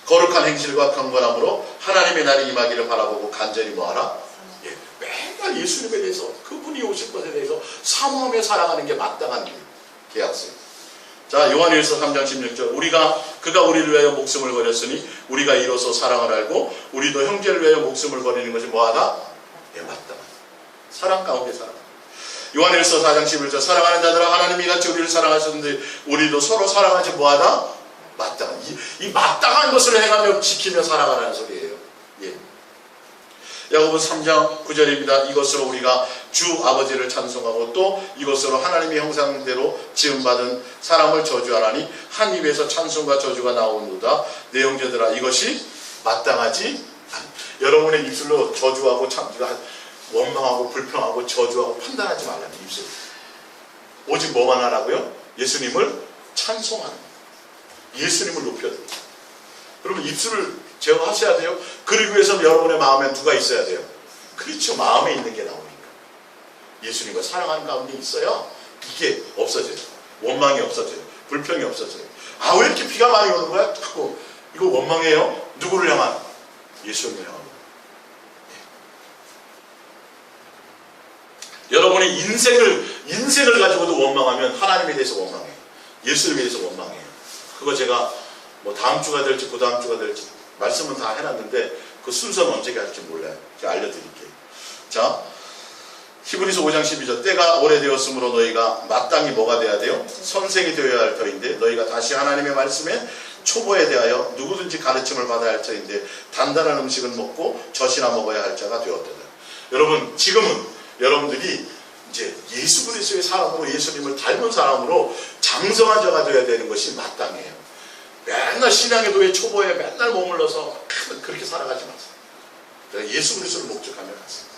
거룩한 행실과 경건함으로 하나님의 날이 임하기를 바라보고 간절히 뭐하라? 예. 맨날 예수님에 대해서 그분이 오실 것에 대해서 사모하며 살아가는 게 마땅한 계약서예요. 자, 요한일서 3장 16절. 그가 우리를 위하여 목숨을 버렸으니 우리가 이로써 사랑을 알고 우리도 형제를 위하여 목숨을 버리는 것이 뭐하다? 예, 마땅하다. 사랑 가운데 살아가다. 요한일서 4장 11절. 사랑하는 자들아 하나님이 같이 우리를 사랑하셨는데 우리도 서로 사랑하지 뭐하다? 마땅한. 이 마땅한 것을 행하며 지키며 살아가라는 소리예요. 예. 야고보서 3장 9절입니다. 이것으로 우리가 주 아버지를 찬송하고 또 이것으로 하나님의 형상대로 지음받은 사람을 저주하라니 한 입에서 찬송과 저주가 나오는도다. 내 형제들아 이것이 마땅하지 않다. 여러분의 입술로 저주하고 원망하고 불평하고 저주하고 판단하지 말라는 입술. 오직 뭐만 하라고요? 예수님을 찬송하는 거예요. 예수님을 높여야 돼요. 그러면 입술을 제어하셔야 돼요. 그러기 위해서는 여러분의 마음에 누가 있어야 돼요? 그렇죠. 마음에 있는 게 나오니까. 예수님과 사랑하는 가운데 있어야 이게 없어져요. 원망이 없어져요. 불평이 없어져요. 아, 왜 이렇게 비가 많이 오는 거야? 자꾸 이거 원망해요? 누구를 향한? 예수님을 향한. 여러분의 인생을 가지고도 원망하면 하나님에 대해서 원망해요. 예수님에 대해서 원망해요. 그거 제가 뭐 다음 주가 될지 그 다음 주가 될지 말씀은 다 해놨는데 그 순서는 언제 갈지 몰라요. 제가 알려드릴게요. 자, 히브리서 5장 12절. 때가 오래되었으므로 너희가 마땅히 뭐가 돼야 돼요? 선생이 되어야 할 터인데 너희가 다시 하나님의 말씀에 초보에 대하여 누구든지 가르침을 받아야 할 터인데 단단한 음식은 먹고 젖이나 먹어야 할 자가 되었도다. 여러분, 지금은 여러분들이 이제 예수 그리스도의 사람으로 예수님을 닮은 사람으로 장성한 자가 되어야 되는 것이 마땅해요. 맨날 신앙의 도에 초보에 맨날 머물러서 그렇게 살아가지 마세요. 예수 그리스도를 목적하며 가세요.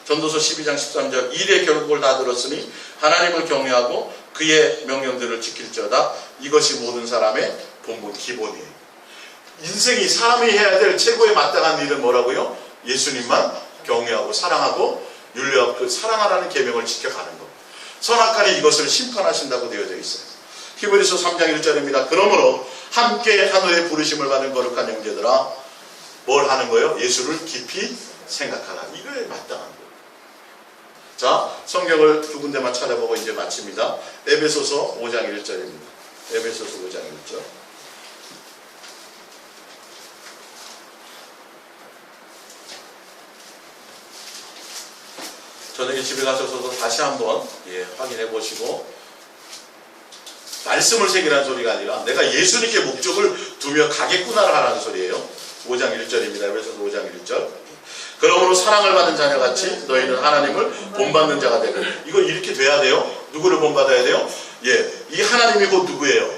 전도서 12장 13절. 일의 결국을 다 들었으니 하나님을 경외하고 그의 명령들을 지킬지어다. 이것이 모든 사람의 본분 기본이에요. 인생이 사람이 해야 될 최고의 마땅한 일은 뭐라고요? 예수님만 경외하고 사랑하고 윤례와 그 사랑하라는 계명을 지켜가는 것. 선악간에 이것을 심판하신다고 되어져 있어요. 히브리서 3장 1절입니다. 그러므로 함께 하늘의 부르심을 받은 거룩한 형제들아 뭘 하는 거예요? 예수를 깊이 생각하라. 이거에 마땅한 거예요. 자, 성경을 두 군데만 찾아보고 이제 마칩니다. 에베소서 5장 1절입니다. 에베소서 5장 1절. 저녁에 집에 가셔서도 다시 한번 확인해 보시고 말씀을 새기라는 소리가 아니라 내가 예수님께 목적을 두며 가겠구나를 하라는 소리예요. 5장 1절입니다. 에베소서 5장 1절. 그러므로 사랑을 받은 자녀같이 너희는 하나님을 본받는 자가 되는. 이거 이렇게 돼야 돼요. 누구를 본받아야 돼요? 이 하나님이 곧 누구예요?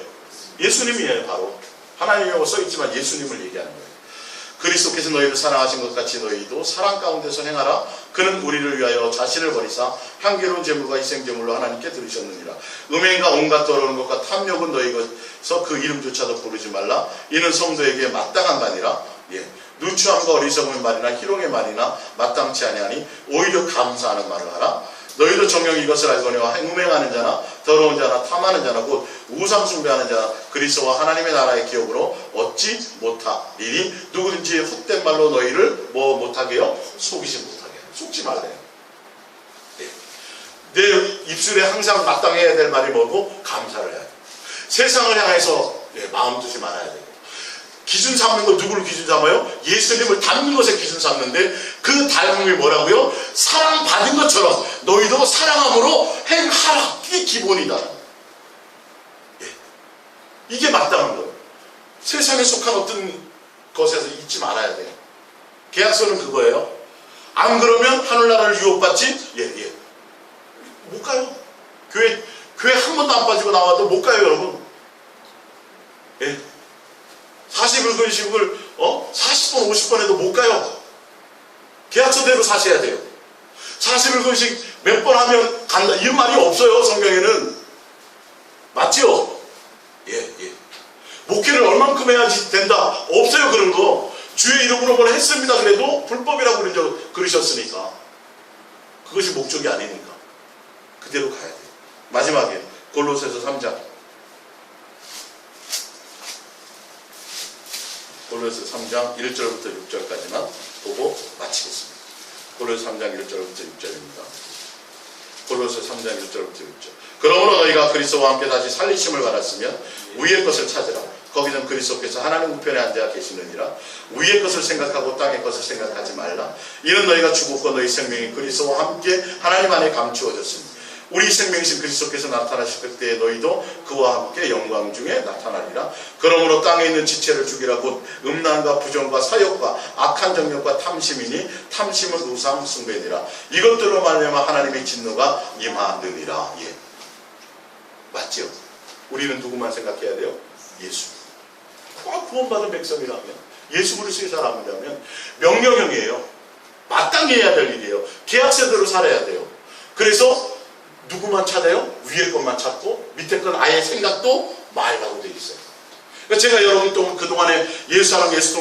예수님이에요. 바로 하나님이라고 써있지만 예수님을 얘기하는 거예요. 그리스도께서 너희를 사랑하신 것 같이 너희도 사랑 가운데서 행하라. 그는 우리를 위하여 자신을 버리사 향기로운 제물과 희생제물로 하나님께 드리셨느니라. 음행과 온갖 더러운 것과 탐욕은 너희서 그 이름조차도 부르지 말라. 이는 성도에게 마땅한 바니라. 누추함과 어리석은 말이나 희롱의 말이나 마땅치 아니하니 오히려 감사하는 말을 하라. 너희도 정녕 이것을 알거니와 음행하는 자나 더러운 자나 탐하는 자나 곧 우상 숭배하는 자나 그리스도와 하나님의 나라의 기업으로 얻지 못하리니 누구든지 헛된 말로 너희를 뭐 못하게요? 속이지 못하게. 속지 말래요. 내 입술에 항상 마땅해야 될 말이 뭐고? 감사를 해야 돼. 세상을 향해서 마음 두지 말아야 돼요. 기준 삼는 거 누구를 기준 삼아요? 예수님을 닮는 것에 기준 삼는데 그 닮음이 뭐라고요? 사랑받은 것처럼 너희도 사랑함으로 행하라. 이게 기본이다. 이게 마땅한 거예요. 세상에 속한 어떤 것에서 잊지 말아야 돼요. 계약서는 그거예요. 안 그러면 하늘나라를 유혹받지? 못 가요. 교회 한 번도 안 빠지고 나와도 못 가요, 여러분. 40일 근식을 40번 50번 해도 못 가요. 계약서대로 사셔야 돼요. 40일 근식 몇 번 하면 간다 이런 말이 없어요. 성경에는. 맞죠? 목회를 얼만큼 해야지 된다. 없어요, 그런 거. 주의 이름으로 뭘 했습니다. 그래도 불법이라고 그러셨으니까. 그것이 목적이 아니니까. 그대로 가야 돼요. 마지막에 골로새서 3장. 골로새 3장 1절부터 6절까지만 보고 마치겠습니다. 골로새 3장 1절부터 6절입니다. 골로새 3장 1절부터 6절. 그러므로 너희가 그리스도와 함께 다시 살리심을 받았으면 위의 것을 찾으라. 거기는 그리스도께서 하나님 우편에 앉아 계시느니라. 위의 것을 생각하고 땅의 것을 생각하지 말라. 이는 너희가 죽었고 너희 생명이 그리스도와 함께 하나님 안에 감추어졌으니 우리 생명이신 그리스도께서 나타나실 그때에 너희도 그와 함께 영광 중에 나타나리라. 그러므로 땅에 있는 지체를 죽이라. 곧 음란과 부정과 사욕과 악한 정욕과 탐심이니 탐심은 우상 숭배니라. 이것들로 말미암아 하나님의 진노가 임하느니라. 예, 맞죠? 우리는 누구만 생각해야 돼요? 예수. 구원받은 백성이라면, 예수 그리스도의 사람이라면 명령형이에요. 마땅히 해야 될 일이에요. 계약서대로 살아야 돼요. 그래서 누구만 찾아요? 위에 것만 찾고 밑에 건 아예 생각도 말라고 되어 있어요. 그러니까 제가 여러분 또 그동안에 예수 사랑 예수